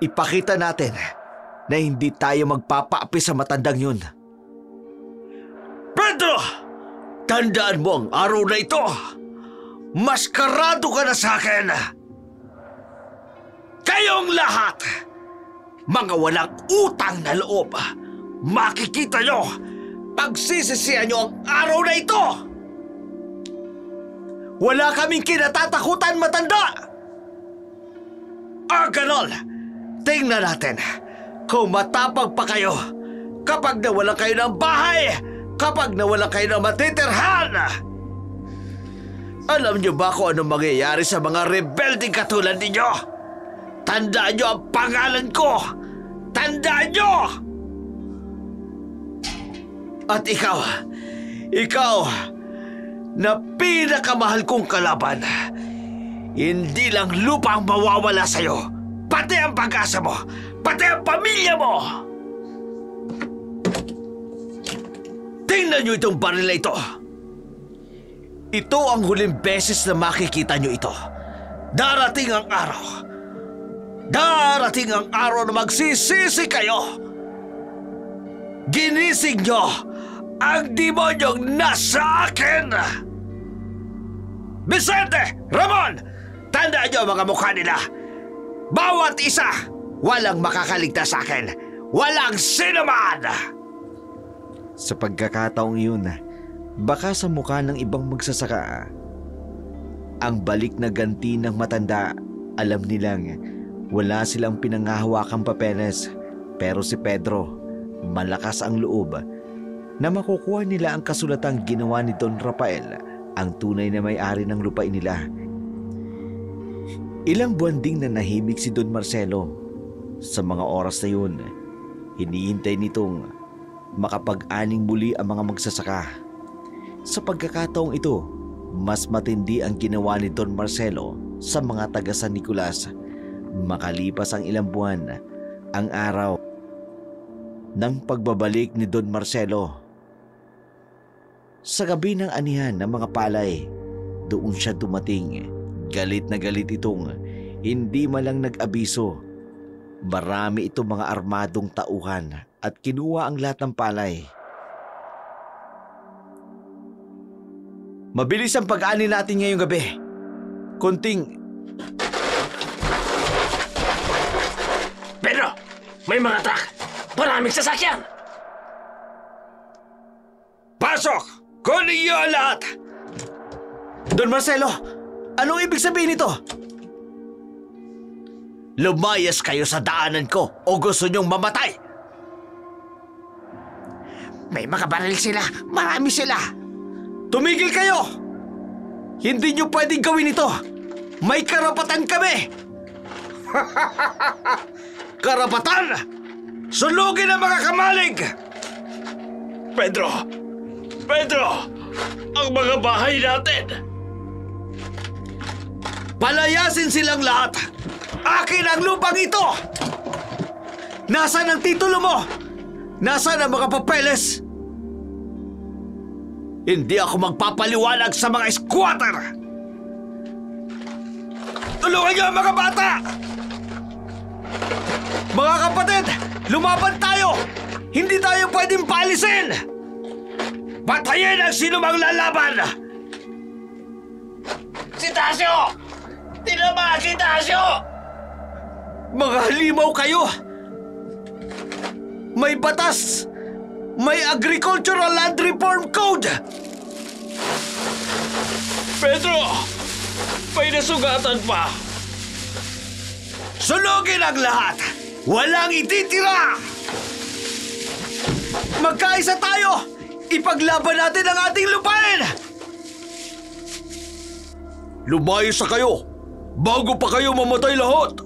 Ipakita natin na hindi tayo magpapaapi sa matandang yun. Pedro! Tandaan mo ang araw na ito! Maskarado ka na sa akin! Kayong lahat! Mga walang utang na loob! Makikita nyo! Pagsisisihan nyo ang araw na ito! Wala kaming kinatatakutan, matanda! Ganon! Tingnan natin kung matapag pa kayo kapag nawalan kayo ng bahay, kapag nawalan kayo ng matitirhan! Alam nyo ba kung anong mangyayari sa mga rebelding katulad ninyo? Tandaan nyo ang pangalan ko! Tandaan nyo! At ikaw na pinakamahal kong kalaban, hindi lang lupa ang mawawala sa'yo, pati ang pag-asa mo, pati ang pamilya mo! Tingnan nyo itong baril na ito. Ito ang huling beses na makikita nyo ito. Darating ang araw na magsisisi kayo. Ginising nyo ang demonyong nasa akin! Vicente! Ramon! Tandaan nyo ang mga mukha nila! Bawat isa! Walang makakaligtas sa akin! Walang sinuman! Sa pagkakataong iyon, baka sa mukha ng ibang magsasaka, ang balik na ganti ng matanda, alam nilang wala silang pinangahawakang papeles, pero si Pedro, malakas ang loob na makukuha nila ang kasulatang ginawa ni Don Rafael, ang tunay na may-ari ng lupain nila. Ilang buwan ding nanahimik si Don Marcelo. Sa mga oras na yun, hinihintay nitong makapag-aning muli ang mga magsasaka. Sa pagkakataong ito, mas matindi ang ginawa ni Don Marcelo sa mga taga San Nicolas. Makalipas ang ilang buwan, ang araw ng pagbabalik ni Don Marcelo. Sa gabi ng anihan ng mga palay, doon siya dumating. Galit na galit itong hindi malang nag-abiso. Marami itong mga armadong tauhan at kinuha ang lahat ng palay. Mabilis ang pag-ani natin ngayong gabi. Kunting... Pedro! May mga truck! Maraming sasakyan! Pasok! Kunin niyo ang lahat! Don Marcelo, anong ibig sabihin nito? Lumayas kayo sa daanan ko o gusto niyong mamatay? May mga baril sila. Marami sila. Tumigil kayo! Hindi niyo pwedeng gawin ito. May karapatan kami! Karapatan! Sulugin ang mga kamalig! Pedro! Pedro! Ang mga bahay natin! Palayasin silang lahat! Akin ang lupang ito! Nasaan ang titulo mo? Nasaan ang mga papeles? Hindi ako magpapaliwanag sa mga squatter! Tulungan niyo ang mga bata! Mga kapatid, lumaban tayo! Hindi tayo pwedeng paalisin! Patayin ang sino mang lalaban! Tasyo! Tinamaan si Tasyo! Mga halimaw kayo! May batas! May Agricultural Land Reform Code! Pedro! May nasugatan pa! Sunugin ang lahat! Walang ititira! Magkaisa tayo! Ipaglaban natin ang ating lupain! Lumayas na kayo! Bago pa kayo mamatay lahat!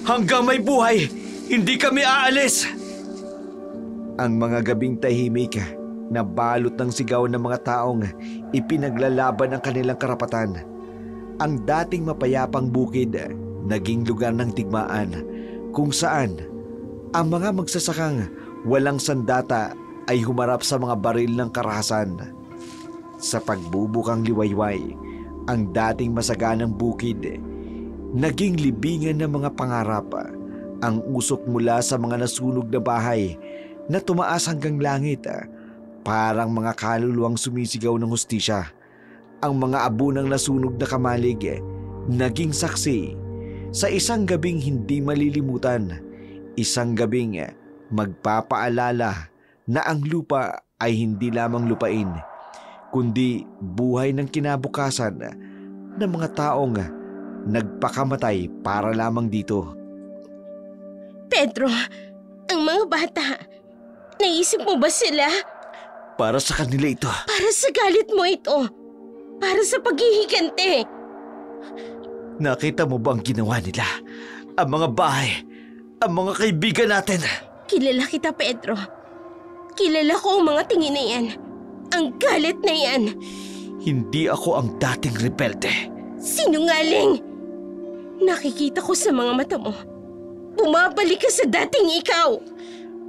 Hanggang may buhay, hindi kami aalis! Ang mga gabing tahimik na balot ng sigaw ng mga taong ipinaglalaban ang kanilang karapatan. Ang dating mapayapang bukid naging lugar ng digmaan kung saan ang mga magsasakang walang sandata ay humarap sa mga baril ng karahasan. Sa pagbubukang liwayway, ang dating masaganang bukid naging libingan ng mga pangarap. Ang usok mula sa mga nasunog na bahay na tumaas hanggang langit, parang mga kaluluwang sumisigaw ng hustisya. Ang mga abo ng nasunog na kamalig naging saksi sa isang gabing hindi malilimutan. Isang gabing magpapaalala na ang lupa ay hindi lamang lupain, kundi buhay ng kinabukasan ng mga taong nagpakamatay para lamang dito. Pedro, ang mga bata, naisip mo ba sila? Para sa kanila ito. Para sa galit mo ito. Para sa paghihigante. Nakita mo ba ang ginawa nila? Ang mga bahay, ang mga kaibigan natin. Kilala kita, Pedro. Kilala ko ang mga tingin na yan. Ang galit na yan. Hindi ako ang dating rebelde. Sinungaling! Nakikita ko sa mga mata mo. Bumabalik ka sa dating ikaw.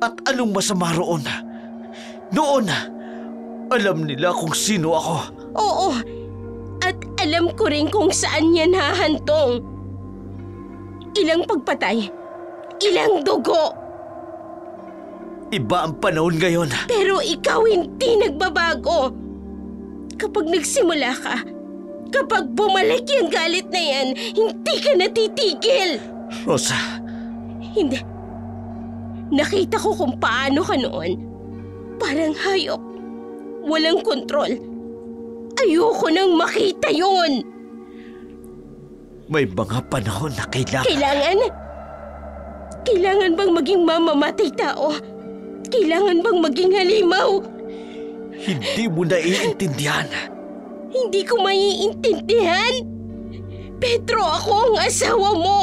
At anong masama roon? Noon, alam nila kung sino ako. Oo. At alam ko rin kung saan yan hahantong. Ilang pagpatay. Ilang dugo. Iba ang panahon ngayon. Pero ikaw hindi nagbabago. Kapag nagsimula ka, kapag bumalik yung galit na yan, hindi ka natitigil. Rosa. Hindi. Nakita ko kung paano ka noon. Parang hayop. Walang kontrol. Ayoko nang makita yun. May mga panahon na kailangan. Kailangan? Kailangan bang maging mamamatay tao? Kailangan bang maging halimaw? Hindi mo naiintindihan. Hindi ko maiintindihan. Pedro, ako ang asawa mo.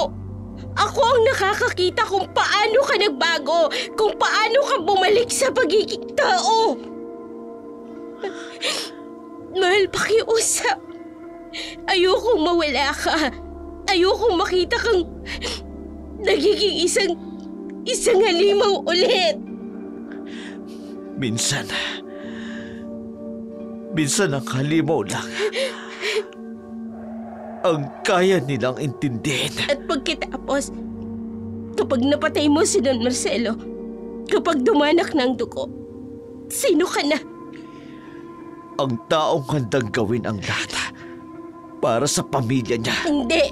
Ako ang nakakakita kung paano ka nagbago, kung paano ka bumalik sa pagiging tao. Mahal, pakiusap. Ayokong mawala ka. Ayokong makita kang nagiging isang halimaw ulit. Minsan ang halimaw lang ang kaya nilang intindihin. At pagkatapos, kapag napatay mo si Don Marcelo, kapag dumanak ng dugo, sino ka na? Ang taong handang gawin ang lahat para sa pamilya niya. Hindi.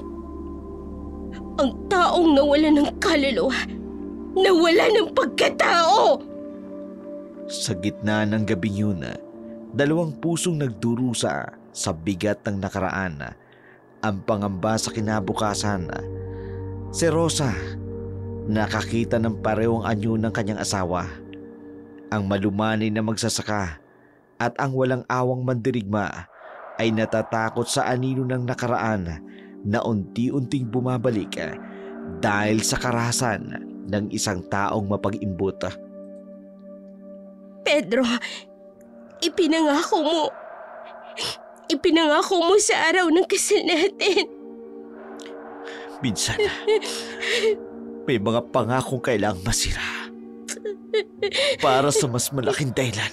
Ang taong nawala ng kaluluwa, nawala ng pagkatao. Sa gitna ng gabing yun, dalawang pusong nagdurusa sa bigat ng nakaraan. Ang pangamba sa kinabukasan. Si Rosa, nakakita ng parehong anyo ng kanyang asawa. Ang malumani na magsasaka at ang walang awang mandirigma ay natatakot sa anino ng nakaraan na unti-unting bumabalik dahil sa karahasan ng isang taong mapag-imbot. Pedro, ipinangako mo sa araw ng kasal natin. Minsan, may mga pangakong kailangang masira para sa mas malaking dahilan.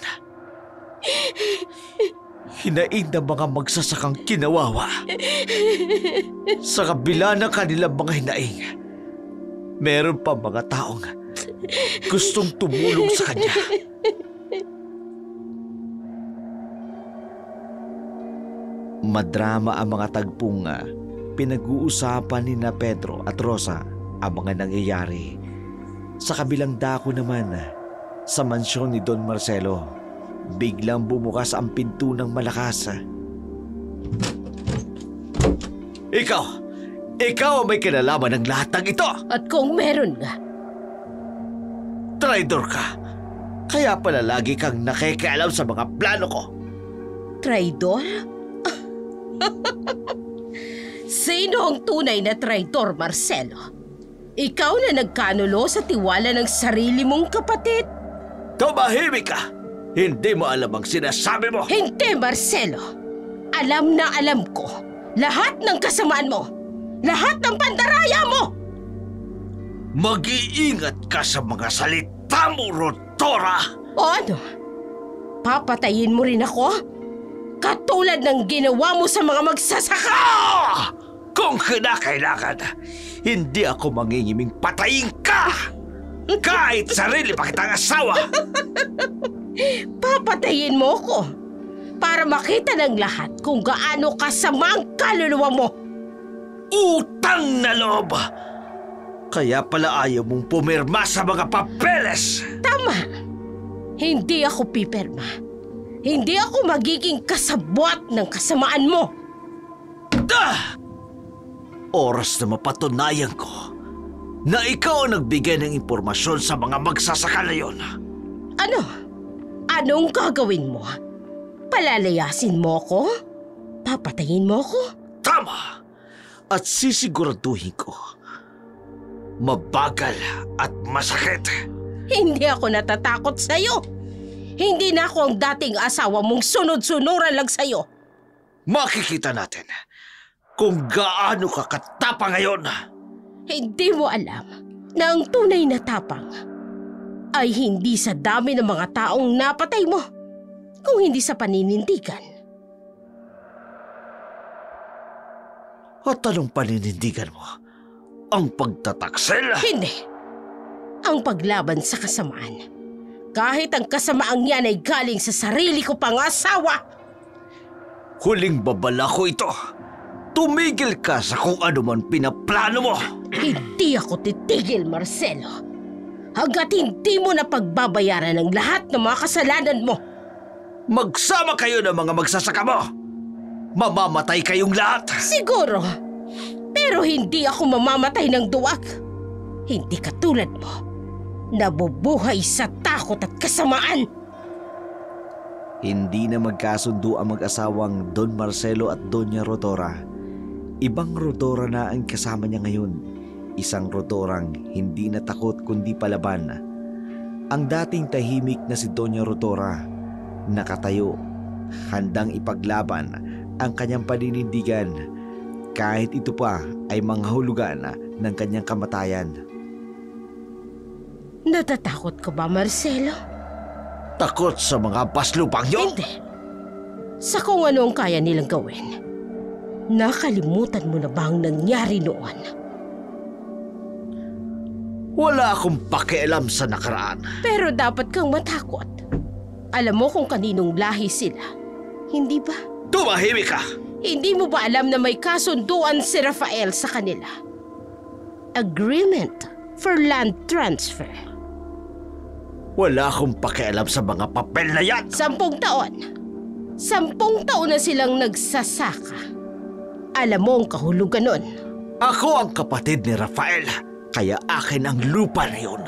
Hinaing ng mga magsasakang kinawawa. Sa kabila ng kanilang mga hinaing, meron pa mga taong gustong tumulong sa kanya. Madrama ang mga tagpong pinag-uusapan ni na Pedro at Rosa ang mga nangyayari. Sa kabilang dako naman, sa mansyon ni Don Marcelo, biglang bumukas ang pinto ng malakas. Ikaw ang may kinalaman ng lahat ng ito! At kung meron nga, Traidor ka! Kaya pala lagi kang nakikialam sa mga plano ko! traidor? Sino ang tunay na traidor, Marcelo? Ikaw na nagkanulo sa tiwala ng sarili mong kapatid? Tumahimik ka! Hindi mo alam ang sinasabi mo! Hindi, Marcelo. Alam na alam ko. Lahat ng kasamaan mo. Lahat ng pandaraya mo. Mag-iingat ka sa mga salita mo, Rodora! O ano? Papatayin mo rin ako? Katulad ng ginawa mo sa mga magsasaka! Ah! Kung kinakailangan, hindi ako mangingiming patayin ka! Kahit sarili pa kitang asawa! Papatayin mo ko para makita ng lahat kung gaano kasama ang kaluluwa mo. Utang na loob! Kaya pala ayaw mong pumirma sa mga papeles! Tama. Hindi ako pipirma. Hindi ako magiging kasabwat ng kasamaan mo. Ah! Oras na mapatunayan ko na ikaw ang nagbigay ng impormasyon sa mga magsasaka na yon. Ano? Anong gagawin mo? Palalayasin mo ko? Papatayin mo ko? Tama! At sisiguraduhin ko, mabagal at masakit. Hindi ako natatakot sa'yo. Hindi na ako ang dating asawa mong sunod-sunuran lang sa'yo. Makikita natin kung gaano ka katapang ngayon. Hindi mo alam na ang tunay na tapang ay hindi sa dami ng mga taong napatay mo, kung hindi sa paninindigan. At anong paninindigan mo? Ang pagtataksil? Hindi. Ang paglaban sa kasamaan. Kahit ang kasamaang yan ay galing sa sarili ko pang asawa. Huling babala ko ito. Tumigil ka sa kung ano man pinaplano mo. Hindi ako titigil, Marcelo. Hanggat hindi mo na pagbabayaran ng lahat ng mga kasalanan mo. Magsama kayo ng mga magsasaka mo. Mamamatay kayong lahat. Siguro. Pero hindi ako mamamatay ng duwag. Hindi katulad mo. Nabubuhay sa takot at kasamaan. Hindi na magkasundo ang mag-asawang Don Marcelo at Doña Rodora. Ibang Rodora na ang kasama niya ngayon. Isang Rodorang hindi na takot kundi palaban. Ang dating tahimik na si Doña Rodora, nakatayo, handang ipaglaban ang kanyang paninindigan kahit ito pa ay manghahulugan ng kanyang kamatayan. Natatakot ka ba, Marcelo? Takot sa mga paslupang yun? Hindi. Sa kung ano ang kaya nilang gawin. Nakalimutan mo na ba ang nangyari noon? Wala akong pakialam sa nakaraan. Pero dapat kang matakot. Alam mo kung kaninong lahi sila, hindi ba? Tumahimik ka! Hindi mo ba alam na may kasunduan si Rafael sa kanila? Agreement for land transfer. Wala akong pakialam sa mga papel na yan. 10 taon. 10 taon na silang nagsasaka. Alam mo ang kahulugan nun. Ako ang kapatid ni Rafael, kaya akin ang lupa na yun.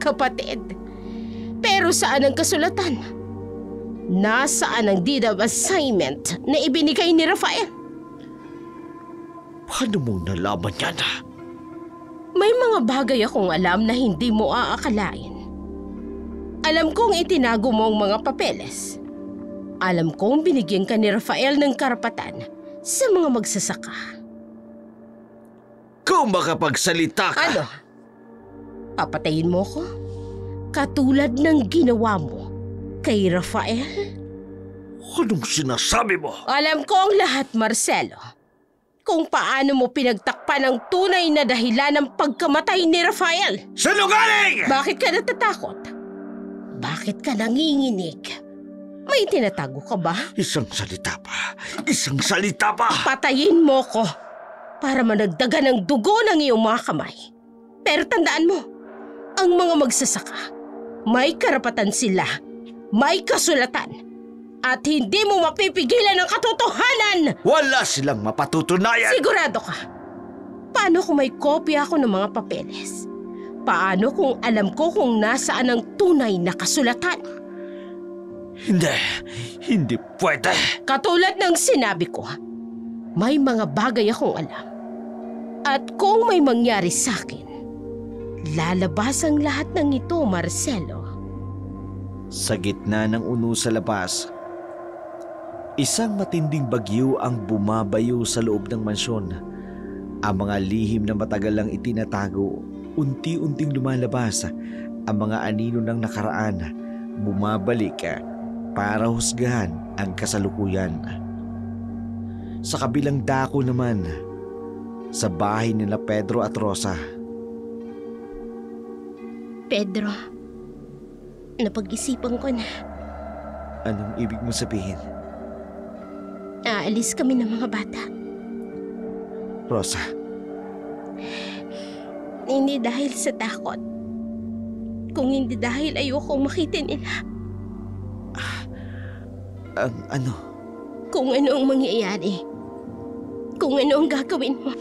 Kapatid. Pero saan ang kasulatan? Nasaan ang deed of assignment na ibinigay ni Rafael? Paano mong nalaman yan? May mga bagay akong alam na hindi mo aakalain. Alam kong itinago mo ang mga papeles. Alam kong binigyan ka ni Rafael ng karapatan sa mga magsasaka. Kung makapagsalita ka... Ano? Papatayin mo ko? Katulad ng ginawa mo kay Rafael? Anong sinasabi mo? Alam ko ang lahat, Marcelo. Kung paano mo pinagtakpan ang tunay na dahilan ng pagkamatay ni Rafael. Sinungaling! Bakit ka natatakot? Bakit ka nanginginig? May tinatago ka ba? Isang salita pa. Isang salita pa! Patayin mo ko para managdagan ng dugo ng iyong mga kamay. Pero tandaan mo, ang mga magsasaka, may karapatan sila, may kasulatan, at hindi mo mapipigilan ang katotohanan! Wala silang mapatutunayan! Sigurado ka? Paano kung may kopya ako ng mga papeles? Paano kung alam ko kung nasaan ang tunay na kasulatan? Hindi pwede. Katulad ng sinabi ko, may mga bagay akong alam. At kung may mangyari sa akin, lalabas ang lahat ng ito, Marcelo. Sa gitna ng uno sa labas, isang matinding bagyo ang bumabayo sa loob ng mansyon. Ang mga lihim na matagal lang itinatago, unti-unting lumalabas. Ang mga anino ng nakaraan, bumabalik para husgahan ang kasalukuyan. Sa kabilang dako naman, sa bahay nila Pedro at Rosa. Pedro, napag-isipan ko na. Anong ibig mo sabihin? Aalis kami ng mga bata. Rosa, Hindi dahil sa takot. Kung hindi dahil ayokong makita nila. ano? Kung ano ang mangyayari. Kung ano ang gagawin mo.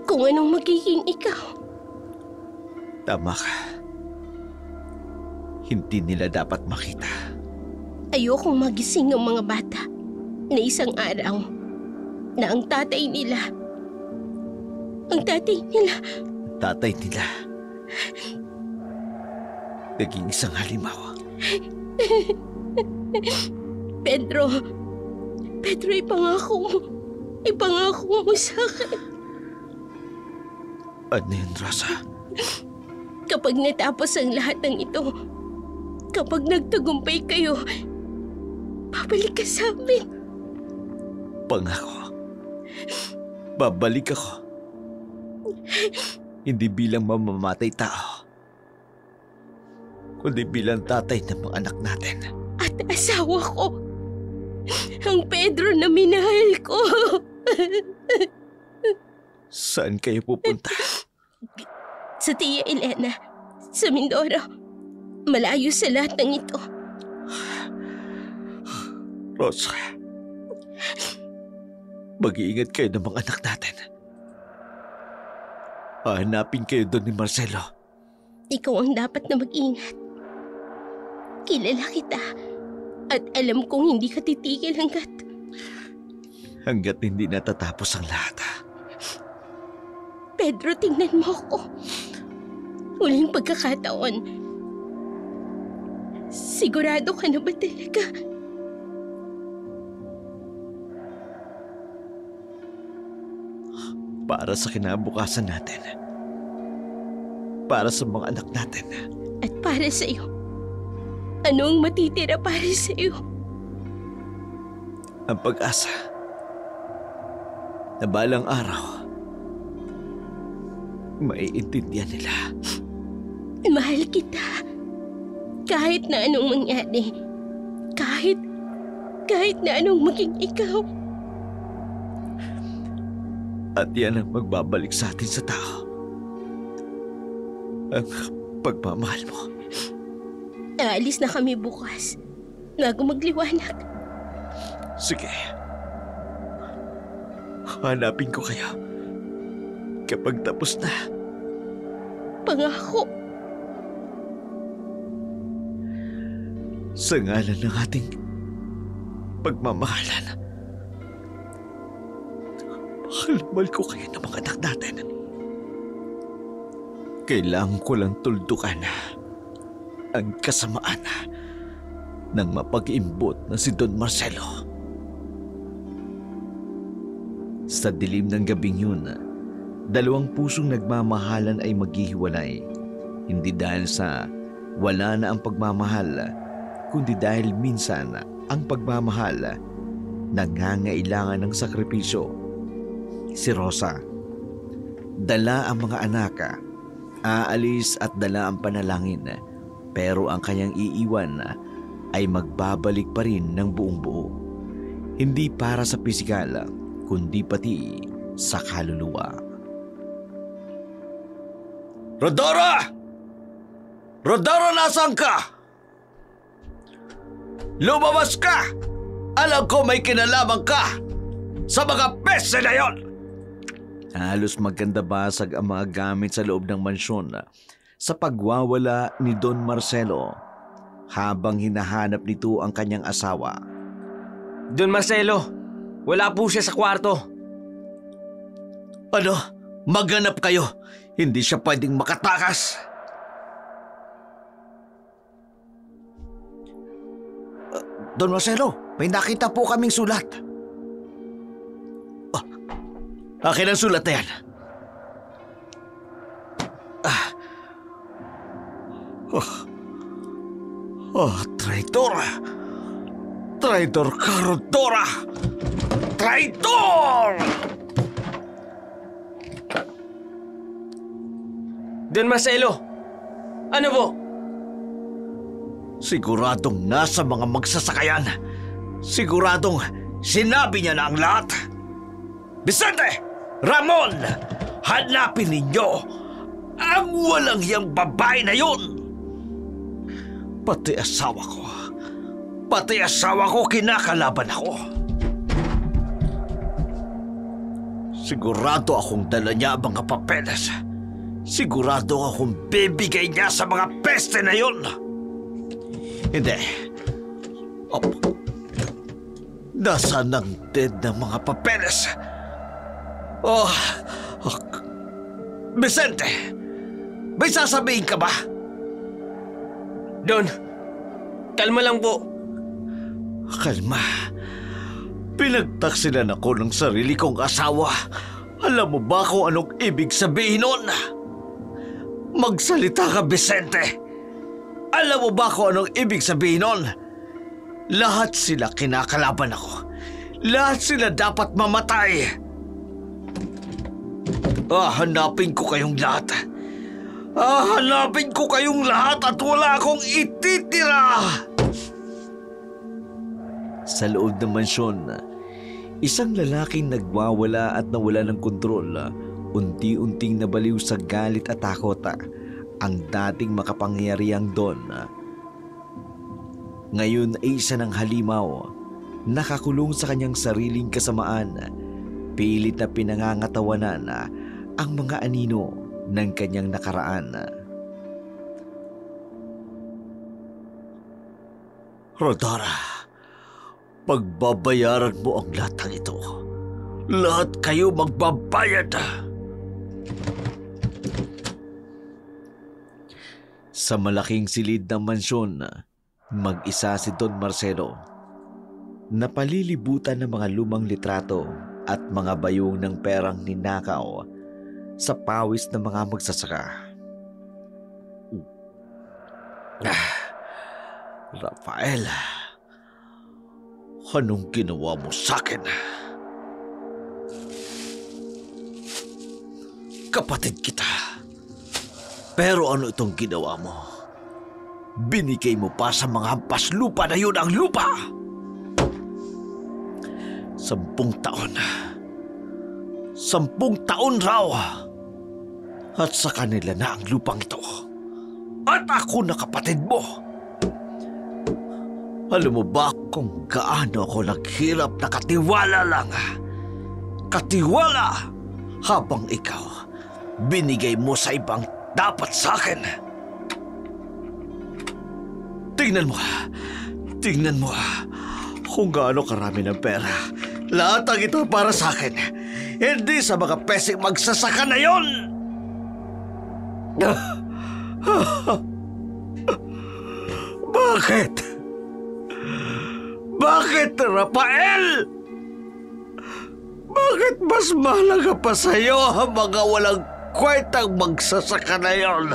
Kung anong magiging ikaw. Tama ka. Hindi nila dapat makita. Ayokong magising ang mga bata na isang araw na ang tatay nila, Tatay nila. Naging isang halimaw. Pedro, ipangako mo sa akin. Ano yun, Rosa? Kapag natapos ang lahat ng ito, kapag nagtagumpay kayo, babalik ka sa amin. Pangako. Babalik ako. Hindi bilang mamamatay tao, kundi bilang tatay ng mga anak natin. At asawa ko, ang Pedro na minahal ko. Saan kayo pupunta? Sa Tia Elena, sa Mindoro. Malayo sa lahat ng ito. Rosa, mag-iingat kayo ng mga anak natin. Hahanapin kayo doon ni Marcelo. Ikaw ang dapat na mag-ingat. Kilala kita at alam kong hindi ka titigil Hanggat hindi natatapos ang lahat. Pedro, tingnan mo ako. Huling pagkakataon. Sigurado ka na ba talaga? Para sa kinabukasan natin. Para sa mga anak natin. At para sa iyo. Ano ang matitira para sa iyo? Ang pag-asa na balang araw maiintindihan nila. Mahal kita. Kahit na anong mangyari. Kahit na anong maging ikaw. At yan ang magbabalik sa atin sa tao. Ang pagmamahal mo. Aalis na kami bukas. Bago magliwanag. Sige. Hanapin ko kayo kapag tapos na. Pangako. Sa ngalan ng ating pagmamahalan, mahal ko kayo ng mga anak natin. Kailangan ko lang tuldukan ang kasamaan ng mapag-imbot na si Don Marcelo. Sa dilim ng gabing yun, dalawang pusong nagmamahalan ay maghihiwalay. Hindi dahil sa wala na ang pagmamahal, kundi dahil minsan ang pagmamahal nangangailangan ng sakripisyo. Si Rosa, dala ang mga anak, aalis at dala ang panalangin, pero ang kanyang iiwan ay magbabalik pa rin ng buong buo. Hindi para sa pisikal, kundi pati sa kaluluwa. Rodora! Rodora, nasaan ka? Lumabas ka! Alam ko may kinalaman ka sa mga peste na yon! Halos maganda basag ang mga gamit sa loob ng mansyon sa pagwawala ni Don Marcelo habang hinahanap nito ang kanyang asawa. Don Marcelo, wala po siya sa kwarto. Ano? Maghanap kayo. Hindi siya pwedeng makatakas. Don Marcelo, may nakita po kaming sulat. Akin ang sulat na yan. Traitor! Traitor ka, Rodora! Traitor! Don Marcelo, ano po? Siguradong nasa mga magsasakayan. Siguradong sinabi niya na ang lahat. Vicente! Ramon! Hanapin ninyo ang walang hiyang babae na yun! Pati asawa ko kinakalaban ako. Sigurado akong dala niya ang mga papeles. Sigurado akong bibigay niya sa mga peste na yun. Hindi. Nasaan ang dead ng mga papeles? Vicente! May sasabihin ka ba? Don, kalma lang po. Kalma. Pinagtaksilan ako ng sarili kong asawa. Alam mo ba kung anong ibig sabihin nun? Magsalita ka, Vicente. Alam mo ba kung anong ibig sabihin nun? Lahat sila kinakalaban ako. Lahat sila dapat mamatay. Hanapin ko kayong lahat. Hanapin ko kayong lahat at wala akong ititira. Sa loob ng mansyon, isang lalaking nagwawala at nawala ng kontrol, unti-unting nabaliw sa galit at takot ang dating makapangyarihang Don. Ngayon ay isa ng halimaw, nakakulong sa kanyang sariling kasamaan, pilit na pinangangatawanan ang mga anino ng kanyang nakaraan. Rodora, pagbabayaran mo ang lahat ng ito. Lahat kayo magbabayad. Sa malaking silid ng mansyon, mag-isa si Don Marcelo. Napalilibutan ng mga lumang litrato at mga bayong ng perang ninakaw sa pawis ng mga magsasaka. Rafael, anong ginawa mo sa akin? Kapatid kita. Pero ano itong ginawa mo? Binigay mo pa sa mga hampas lupa na yun ang lupa! 10 taon. 10 taon raw! At sa kanila na ang lupang ito. At ako na kapatid mo! Alam mo ba kung gaano ako naghirap na katiwala lang? Katiwala! Habang ikaw, binigay mo sa ibang dapat sa akin. Tingnan mo kung gaano karami ng pera. Lahat ang ito para sa akin. Hindi sa mga peseng magsasaka na yon. Bakit? Bakit, Rafael? Bakit mas mahalaga pa sa'yo ang mga walang kwentang magsasaka na yon?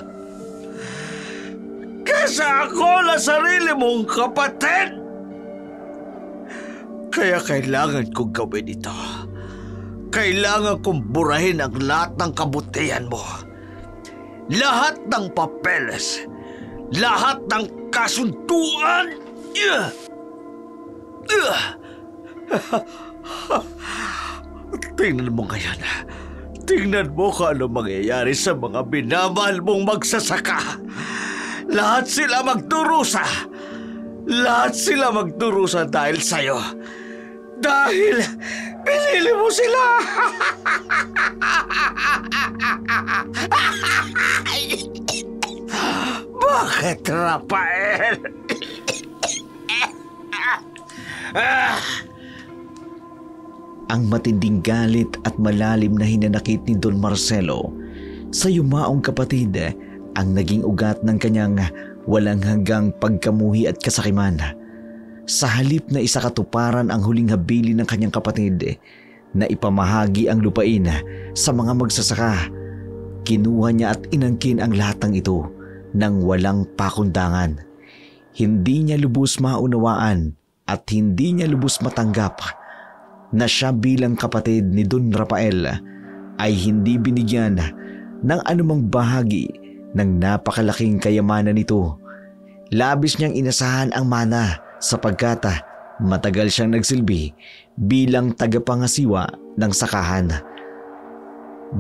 Kesa ako na sarili mong kapatid! Kaya kailangan kong gawin ito. Kailangan kong burahin ang lahat ng kabutihan mo. Lahat ng papeles. Lahat ng kasunduan. Tingnan mo ngayon. Tingnan mo kung ano mangyayari sa mga binamahal mong magsasaka. Lahat sila magdurusa. Lahat sila magdurusa dahil sa'yo. Dahil pinili mo sila. Bakit, Rafael? Ang matinding galit at malalim na hinanakit ni Don Marcelo sa yumaong kapatid ang naging ugat ng kanyang walang hanggang pagkamuhi at kasakiman. Sa halip na isakatuparan ang huling habilin ng kanyang kapatid na ipamahagi ang lupain sa mga magsasaka, kinuha niya at inangkin ang lahat ng ito nang walang pakundangan. Hindi niya lubos maunawaan at hindi niya lubos matanggap na siya bilang kapatid ni Don Rafael ay hindi binigyan ng anumang bahagi ng napakalaking kayamanan nito. Labis niyang inasahan ang mana sapagkat matagal siyang nagsilbi bilang tagapangasiwa ng sakahan.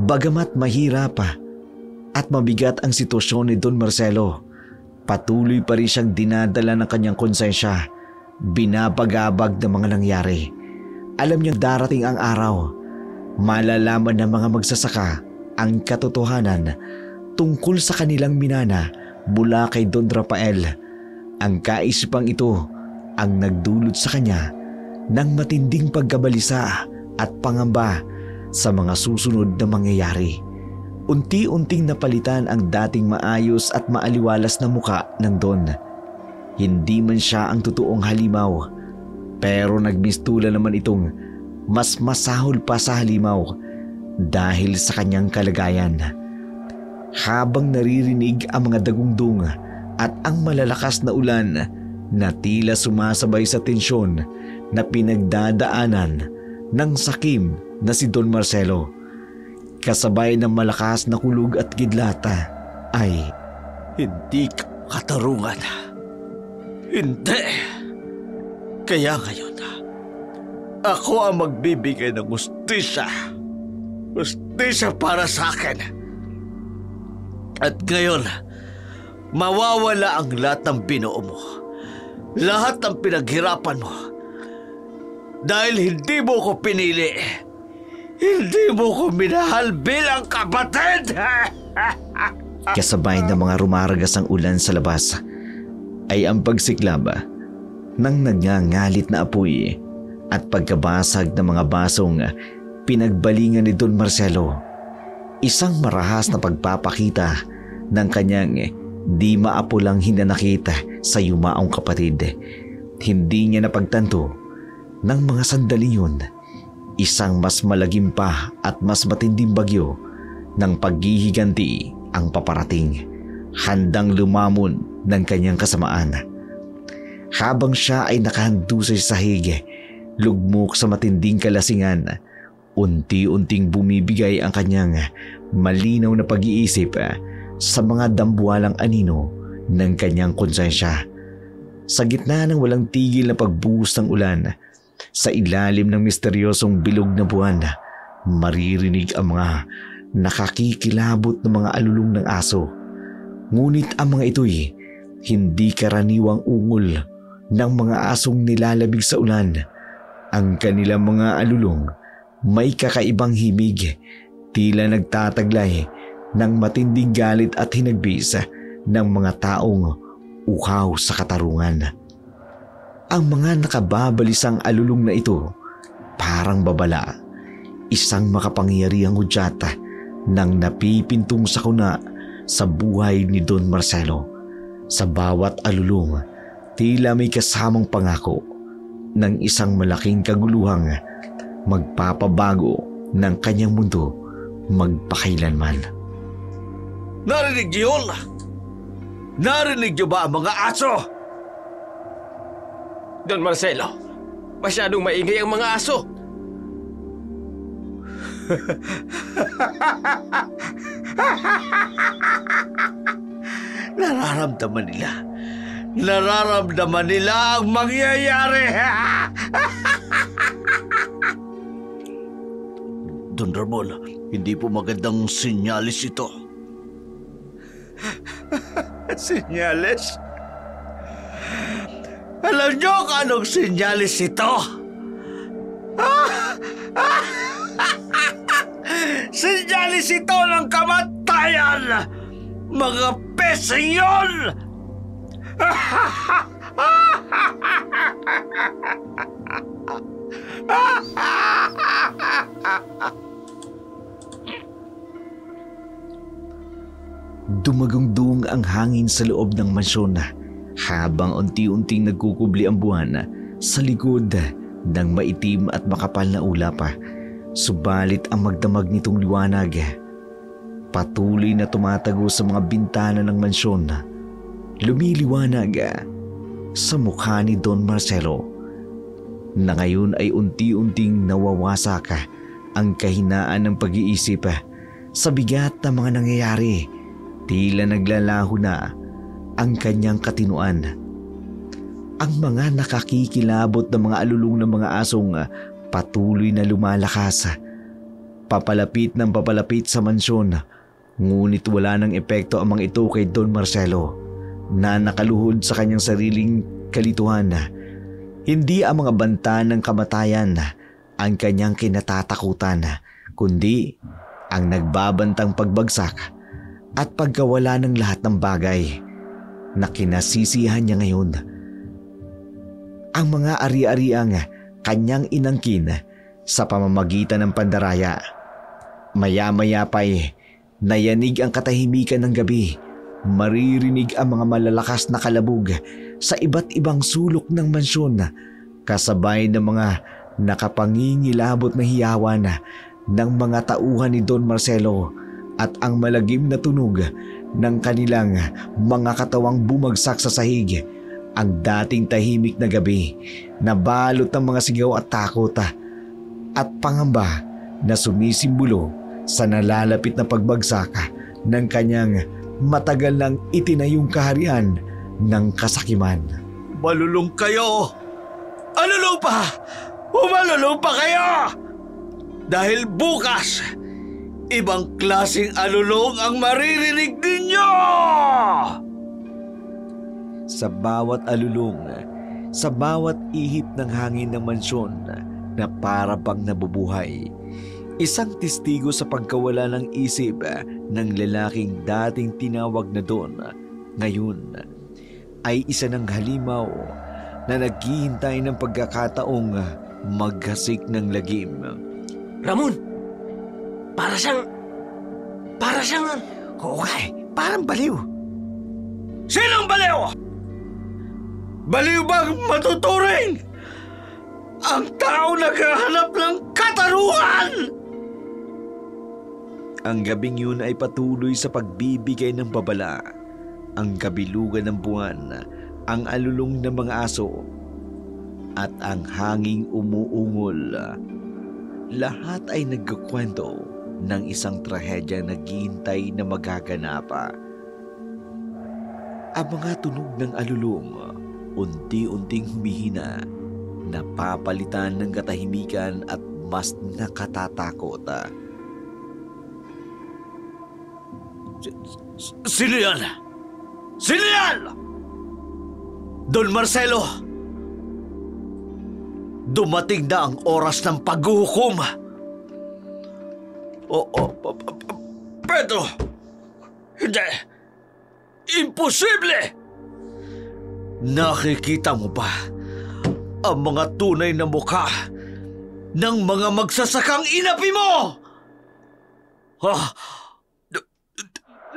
Bagamat mahirap at mabigat ang sitwasyon ni Don Marcelo, patuloy pa rin siyang dinadala ng kanyang konsensya, binabagabag ng mga nangyari. Alam niyang darating ang araw, malalaman ng mga magsasaka ang katotohanan tungkol sa kanilang minana mula kay Don Rafael. Ang kaisipang ito ang nagdulot sa kanya ng matinding pagkabalisa at pangamba sa mga susunod na mangyayari. Unti-unting napalitan ang dating maayos at maaliwalas na muka ng Don. Hindi man siya ang totoong halimaw, pero nagmistula naman itong mas masahol pa sa halimaw dahil sa kanyang kalagayan. Habang naririnig ang mga dagundong at ang malalakas na ulan na tila sumasabay sa tensyon na pinagdadaanan ng sakim na si Don Marcelo, kasabay ng malakas na kulog at kidlata, ay Hindi ka katarungan. Hindi. Kaya ngayon, ako ang magbibigay ng hustisya. Hustisya para sa akin. At ngayon, mawawala ang lahat ng binuo mo. Lahat ng pinaghirapan mo. Dahil hindi mo ko pinili. Hindi mo ko minahal bilang kapatid. kasabay ng mga rumaragas ang ulan sa labas ay ang pagsiklab ng nagngangalit na apoy at pagkabasag ng mga basong pinagbalingan ni Don Marcelo. Isang marahas na pagpapakita ng kanyang di maapulang hinanakit sa yumaong kapatid. Hindi niya napagtanto ng mga sandaling yun, isang mas malagim pa at mas matinding bagyo ng paghihiganti ang paparating, handang lumamon ng kanyang kasamaan. Habang siya ay nakahandusay sa sahig, lugmok sa matinding kalasingan, unti-unting bumibigay ang kanyang malinaw na pag-iisip sa mga dambuhalang anino ng kanyang konsensya. Sa gitna ng walang tigil na pagbuhos ng ulan, sa ilalim ng misteryosong bilog na buwan, maririnig ang mga nakakikilabot ng mga alulong ng aso. Ngunit ang mga ito'y hindi karaniwang ungol ng mga asong nilalabig sa ulan. Ang kanilang mga alulong may kakaibang himig, tila nagtataglay ng matinding galit at hinagbis ng mga taong uhaw sa katarungan. Ang mga nakababalisang alulong na ito parang babala, isang makapangyarihang hudyat ng napipintong sakuna sa buhay ni Don Marcelo. Sa bawat alulong, tila may kasamang pangako ng isang malaking kaguluhang magpapabago ng kanyang mundo magpakailanman. Narinig niyo yun? Narinig niyo ba ang mga aso? Don Marcelo, masyadong maingay ang mga aso. Nararamdaman nila Nararamdaman nila ang mangyayari. Don Ramon, hindi po magandang sinyalis ito. Sinyalis? Alam niyo kung anong sinyalis ito? Sinyalis ito ng kamatayan! Mga pesing yun! Dumagong-dung ang hangin sa loob ng mansyon habang unti-unting nagkukubli ang buwan sa likod ng maitim at makapal na ulap. Subalit ang magdamag nitong liwanag patuloy na tumatago sa mga bintana ng mansyon. Lumiliwanag sa mukha ni Don Marcelo na ngayon ay unti-unting nawawasak ang kahinaan ng pag-iisip sa bigat ng mga nangyayari. Tila naglalaho na ang kanyang katinuan. Ang mga nakakikilabot ng mga alulong ng mga asong patuloy na lumalakas. Papalapit ng papalapit sa mansyon, ngunit wala ng epekto ang mga ito kay Don Marcelo na nakaluhod sa kanyang sariling kalituhan. Hindi ang mga banta ng kamatayan ang kanyang kinatatakutan, kundi ang nagbabantang pagbagsak at pagkawala ng lahat ng bagay na kinasisihan niya ngayon. Ang mga ari-ariang kanyang inangkin sa pamamagitan ng pandaraya. Maya-maya pa'y nayanig ang katahimikan ng gabi. Maririnig ang mga malalakas na kalabog sa iba't ibang sulok ng mansyon, kasabay ng mga nakapangingilabot na hiyawan ng mga tauhan ni Don Marcelo at ang malagim na tunog ng kanilang mga katawang bumagsak sa sahig. Ang dating tahimik na gabi na balot ng mga sigaw at takot at pangamba na sumisimbolo sa nalalapit na pagbagsak ng kanyang matagal nang itinayong kaharian ng kasakiman. Malulong kayo! Alulong pa! Umalulong pa kayo! Dahil bukas, ibang klaseng alulong ang maririnig ninyo! Sa bawat alulong, sa bawat ihip ng hangin ng mansyon na para bang nabubuhay, isang testigo sa pagkawala ng isip ng lalaking dating tinawag na Don, ngayon ay isa ng halimaw na naghihintay ng pagkakataong maghasik ng lagim. Ramon! Para siyang... Oo nga parang baliw. Sinong baliw? Baliw bang matuturing? Ang tao naghahanap ng katarungan! Ang gabing yun ay patuloy sa pagbibigay ng babala. Ang kabilugan ng buwan, ang alulong ng mga aso, at ang hanging umuungol. Lahat ay nagkukwento ng isang trahedya na naghihintay na magaganapa. Ang mga tunog ng alulong unti-unting humihina, napapalitan ng katahimikan at mas nakatatakot. Sino yan? Sino yan? Don Marcelo! Dumating na ang oras ng paghuhukom. Pedro! Hindi! Imposible! Nakikita mo ba ang mga tunay na mukha ng mga magsasakang inapi mo?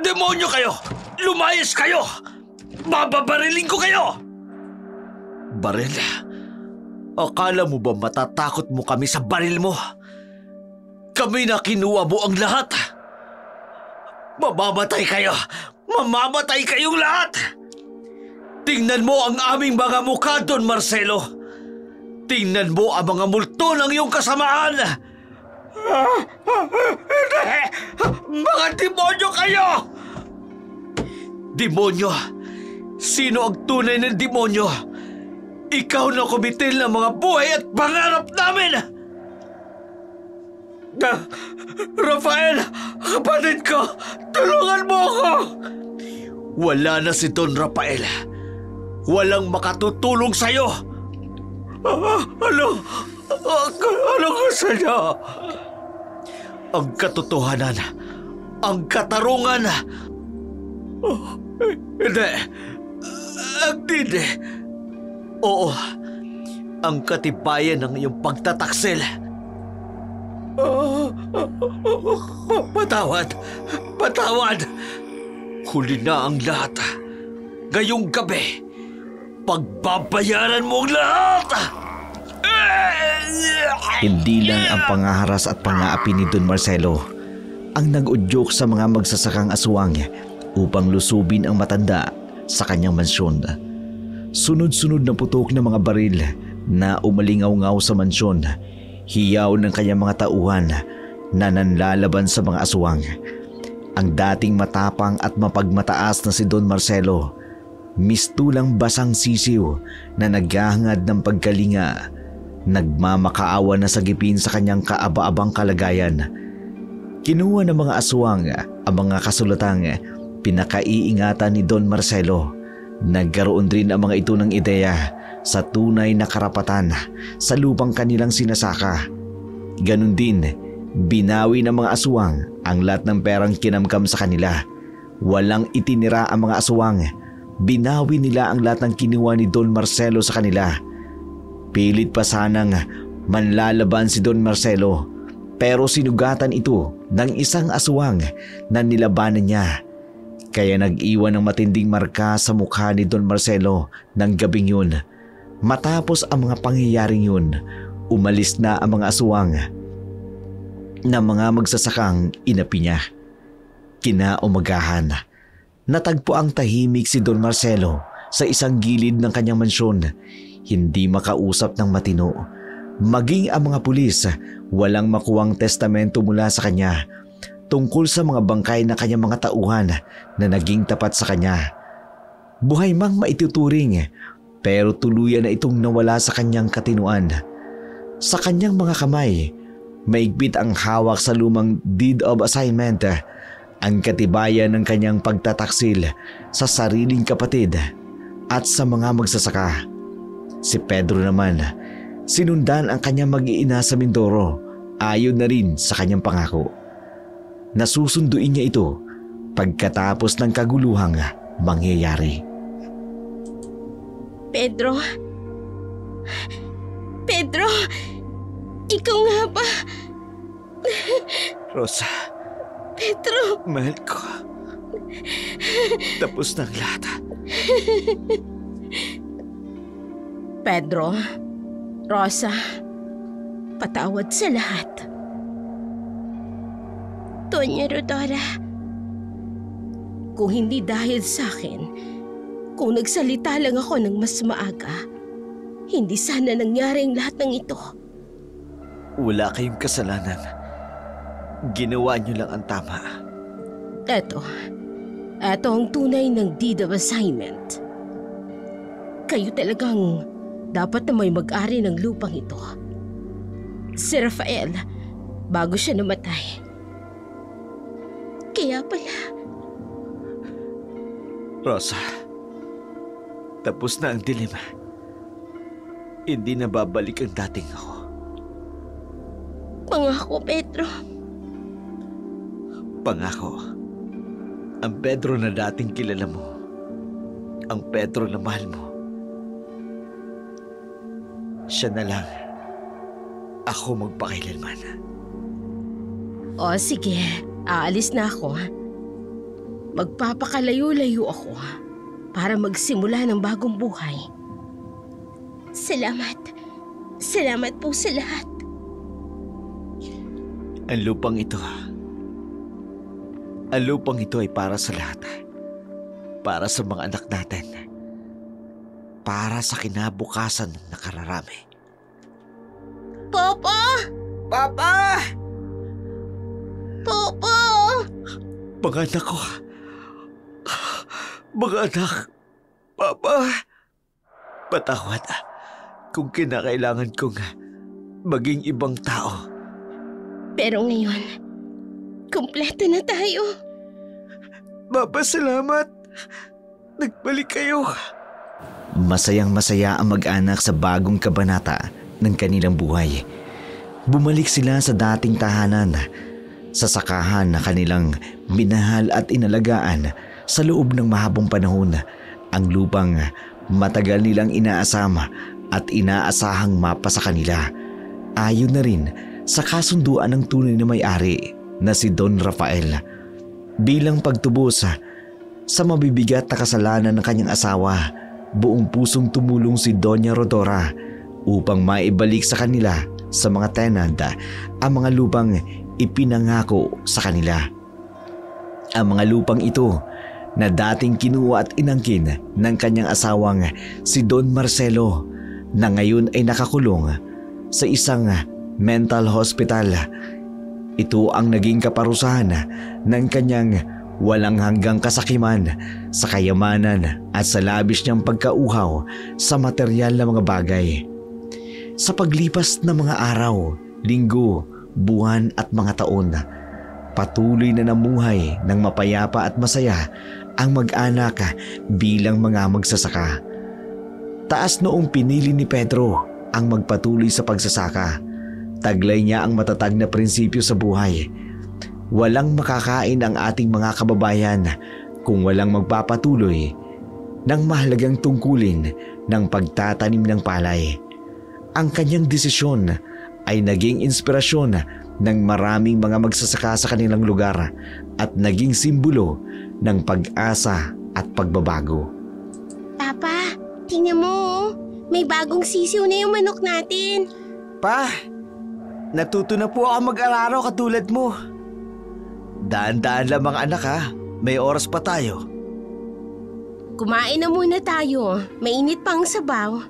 Demonyo kayo! Lumayas kayo! Bababariling ko kayo! Baril? Akala mo ba matatakot mo kami sa baril mo? Kami na kinuha mo ang lahat. Mamamatay kayo! Mamamatay kayong lahat! Tingnan mo ang aming mga mukha, Don Marcelo. Tingnan mo ang mga multo ng iyong kasamaan. Mga demonyo kayo! Demonyo Sino ang tunay na demonyo? Ikaw na kumitil ng mga buhay at pangarap namin! Rafael! Kapatid ko! Tulungan mo ako! Wala na si Don Rafael. Walang makatutulong sa'yo. Ano gusto niyo? Ang katotohanan, ang katarungan. Hindi. Hindi. Oo. Ang katibayan ng iyong pagtataksil. Patawad. Huli na ang lahat. Ngayong gabi, pagbabayaran mo ang lahat! Hindi lang ang pangaharas at pangaapi ni Don Marcelo ang nag-udyok sa mga magsasakang aswang upang lusubin ang matanda sa kanyang mansyon. Sunod-sunod na putok ng mga baril na umalingaw-ngaw sa mansyon, hiyaw ng kanyang mga tauhan na nanlalaban sa mga aswang. Ang dating matapang at mapagmataas na si Don Marcelo, mistulang basang sisiw na naghahangad ng pagkalinga, nagmamakaawa na sagipin sa kanyang kaaba-abang kalagayan. Kinuha ng mga aswang ang mga kasulatang pinakaiingatan ni Don Marcelo. Nagkaroon rin ang mga ito ng ideya sa tunay na karapatan sa lupang kanilang sinasaka. Ganon din, binawi ng mga aswang ang lahat ng perang kinamkam sa kanila. Walang itinira ang mga aswang. Binawi nila ang lahat ng kinuha ni Don Marcelo sa kanila. Pilit pa sanang manlalaban si Don Marcelo, pero sinugatan ito ng isang aswang na nilabanan niya. Kaya nag-iwan ng matinding marka sa mukha ni Don Marcelo ng gabing yun. Matapos ang mga pangyayaring yun, umalis na ang mga aswang na mga magsasakang inapi niya. Kinaumagahan, natagpo ang tahimik si Don Marcelo sa isang gilid ng kanyang mansyon. Hindi makausap ng matino. Maging ang mga pulis, walang makuwang testamento mula sa kanya tungkol sa mga bangkay na kanyang mga tauhan na naging tapat sa kanya. Buhay mang maituturing, pero tuluyan na itong nawala sa kanyang katinuan. Sa kanyang mga kamay, maigpit ang hawak sa lumang deed of assignment, ang katibayan ng kanyang pagtataksil sa sariling kapatid at sa mga magsasaka. Si Pedro naman, sinundan ang kanyang mag-iina sa Mindoro, ayon na rin sa kanyang pangako. Nasusunduin niya ito pagkatapos ng kaguluhang mangyayari. Pedro, ikaw nga ba? Rosa, Pedro, mahal ko. Tapos na ang lahat. Pedro, Rosa, patawad sa lahat. Doña Rodora, kung hindi dahil sa akin, kung nagsalita lang ako ng mas maaga, hindi sana nangyari ang lahat ng ito. Wala kayong kasalanan. Ginawa niyo lang ang tama. Eto ang tunay ng deed of assignment. Kayo talagang dapat na may mag-ari ng lupang ito. Si Rafael, bago siya namatay. Kaya pala. Rosa, tapos na ang dilim. Hindi na babalik ang dating ako. Pangako, Pedro. Pangako. Ang Pedro na dating kilala mo, ang Pedro na mahal mo, siya na lang ako magpakailanman. O sige, aalis na ako. Magpapakalayo-layo ako para magsimula ng bagong buhay. Salamat. Salamat po sa lahat. Ang lupang ito ay para sa lahat. Para sa mga anak natin. Para sa kinabukasan ng nakararami. Papa! Papa! Papa! Mga anak ko. Mga anak. Papa, patawad kung kinakailangan kong maging ibang tao. Pero ngayon, kumpleto na tayo. Papa, salamat. Nagbalik kayo. Masayang-masaya ang mag-anak sa bagong kabanata ng kanilang buhay. Bumalik sila sa dating tahanan, sa sakahan na kanilang minahal at inalagaan sa loob ng mahabang panahon, ang lupang matagal nilang inaasam at inaasahang mapa sa kanila. Ayon na rin sa kasunduan ng tunay na may-ari na si Don Rafael. Bilang pagtubos sa mabibigat na kasalanan ng kanyang asawa, buong pusong tumulong si Doña Rodora upang maibalik sa kanila sa mga tenant ang mga lupang ipinangako sa kanila. Ang mga lupang ito na dating kinuha at inangkin ng kanyang asawang si Don Marcelo na ngayon ay nakakulong sa isang mental hospital. Ito ang naging kaparusahan ng kanyang walang hanggang kasakiman sa kayamanan at sa labis niyang pagkauhaw sa materyal na mga bagay. Sa paglipas ng mga araw, linggo, buwan at mga taon, patuloy na namuhay ng mapayapa at masaya ang mag-anak bilang mga magsasaka. Taas noong pinili ni Pedro ang magpatuloy sa pagsasaka. Taglay niya ang matatag na prinsipyo sa buhay. Walang makakain ang ating mga kababayan kung walang magpapatuloy ng mahalagang tungkulin ng pagtatanim ng palay. Ang kanyang desisyon ay naging inspirasyon ng maraming mga magsasaka sa kanilang lugar at naging simbolo ng pag-asa at pagbabago. Papa, tingnan mo, may bagong sisiw na yung manok natin. Pa, natuto na po ako mag-araro katulad mo. Daan-daan lamang anak ha, may oras pa tayo. Kumain na muna tayo, mainit pa ang sabaw.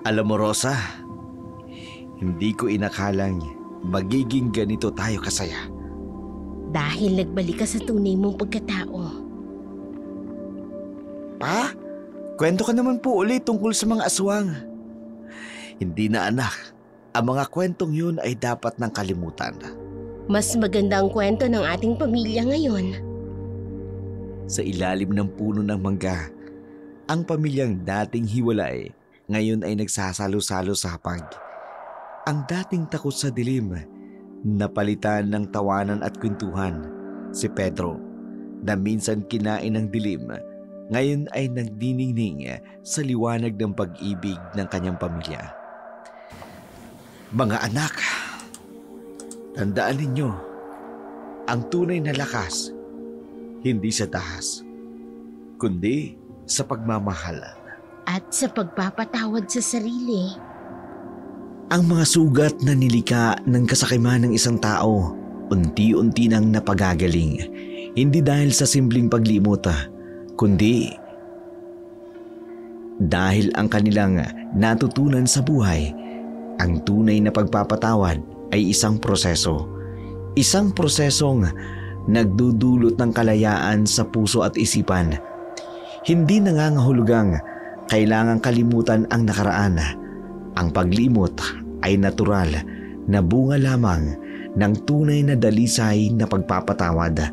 Alam mo Rosa, hindi ko inakalang magiging ganito tayo kasaya. Dahil nagbalik ka sa tunay mong pagkatao. Pa, kwento ka naman po ulit tungkol sa mga aswang. Hindi na anak, ang mga kwentong yun ay dapat nang kalimutan. Mas maganda ang kwento ng ating pamilya ngayon. Sa ilalim ng puno ng mangga, ang pamilyang dating hiwalay ngayon ay nagsasalo-salo sa hapag. Ang dating takot sa dilim, napalitan ng tawanan at kwentuhan. Si Pedro, na minsan kinain ng dilim, ngayon ay nagdiningning sa liwanag ng pag-ibig ng kanyang pamilya. Mga anak, tandaan ninyo, ang tunay na lakas, hindi sa dahas, kundi sa pagmamahal. At sa pagpapatawad sa sarili. Ang mga sugat na nilika ng kasakiman ng isang tao, unti-unti nang napagagaling. Hindi dahil sa simpleng paglimot, kundi dahil ang kanilang natutunan sa buhay. Ang tunay na pagpapatawad ay isang proseso. Isang prosesong nagdudulot ng kalayaan sa puso at isipan. Hindi nangangahulugang kailangang kalimutan ang nakaraan. Ang paglimot ay natural na bunga lamang ng tunay na dalisay na pagpapatawad.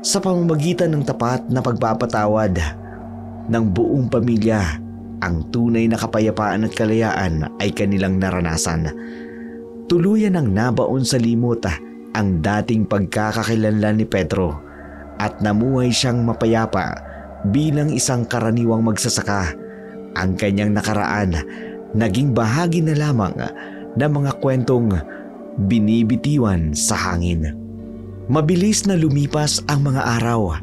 Sa pamamagitan ng tapat na pagpapatawad ng buong pamilya, ang tunay na kapayapaan at kalayaan ay kanilang naranasan. Tuluyan ang nabaon sa limot ang dating pagkakakilanlan ni Pedro at namuhay siyang mapayapa bilang isang karaniwang magsasaka. Ang kanyang nakaraan naging bahagi na lamang ng mga kwentong binibitiwan sa hangin. Mabilis na lumipas ang mga araw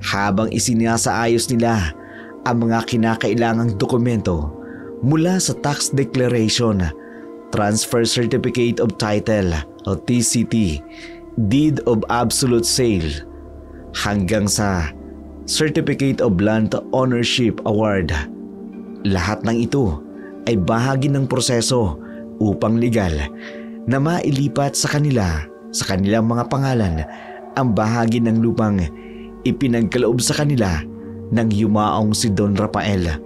habang isinasaayos nila ang mga kinakailangang dokumento mula sa Tax Declaration, Transfer Certificate of Title o TCT, Deed of Absolute Sale, hanggang sa Certificate of Land Ownership Award. Lahat ng ito ay bahagi ng proseso upang legal na mailipat sa kanilang mga pangalan ang bahagi ng lupang ipinagkaloob sa kanila nang yumaong si Don Rafael.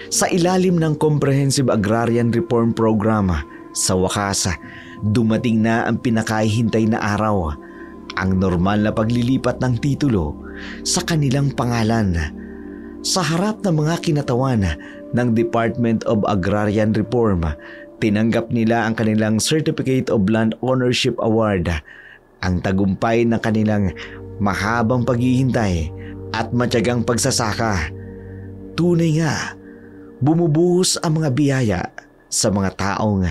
Sa ilalim ng Comprehensive Agrarian Reform Program, sa wakas, dumating na ang pinakahihintay na araw, ang normal na paglilipat ng titulo sa kanilang pangalan. Sa harap ng mga kinatawan ng Department of Agrarian Reform, tinanggap nila ang kanilang Certificate of Land Ownership Award, ang tagumpay ng kanilang mahabang paghihintay at matyagang pagsasaka. Tunay nga, bumubuhos ang mga biyaya sa mga taong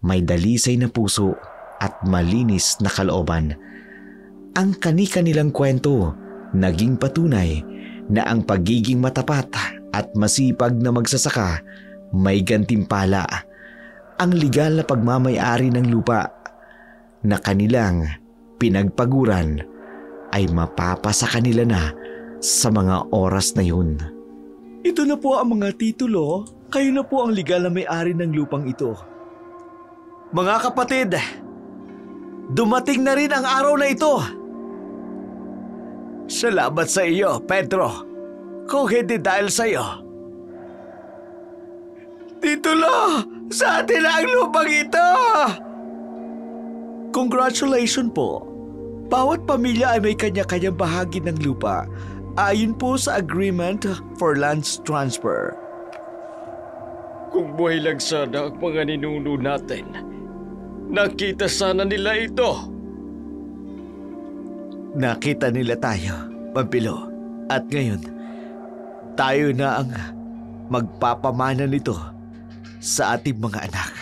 may dalisay na puso at malinis na kalooban. Ang kani-kanilang kwento naging patunay na ang pagiging matapat at masipag na magsasaka may gantimpala. Ang legal na pagmamay-ari ng lupa na kanilang pinagpaguran ay mapapasa kanila na sa mga oras na yun. Ito na po ang mga titulo. Kayo na po ang legal na may-ari ng lupang ito. Mga kapatid, dumating na rin ang araw na ito. Salamat sa iyo, Pedro. Kung hindi dahil sa iyo, titulo! Sa atin na ang lupang ito! Congratulations po. Bawat pamilya ay may kanya-kanyang bahagi ng lupa ayon po sa Agreement for Lands Transfer. Kung buhay lang sana ang mga ninuno natin, nakita sana nila ito. Nakita nila tayo, Pampilo. At ngayon, tayo na ang magpapamana nito sa ating mga anak.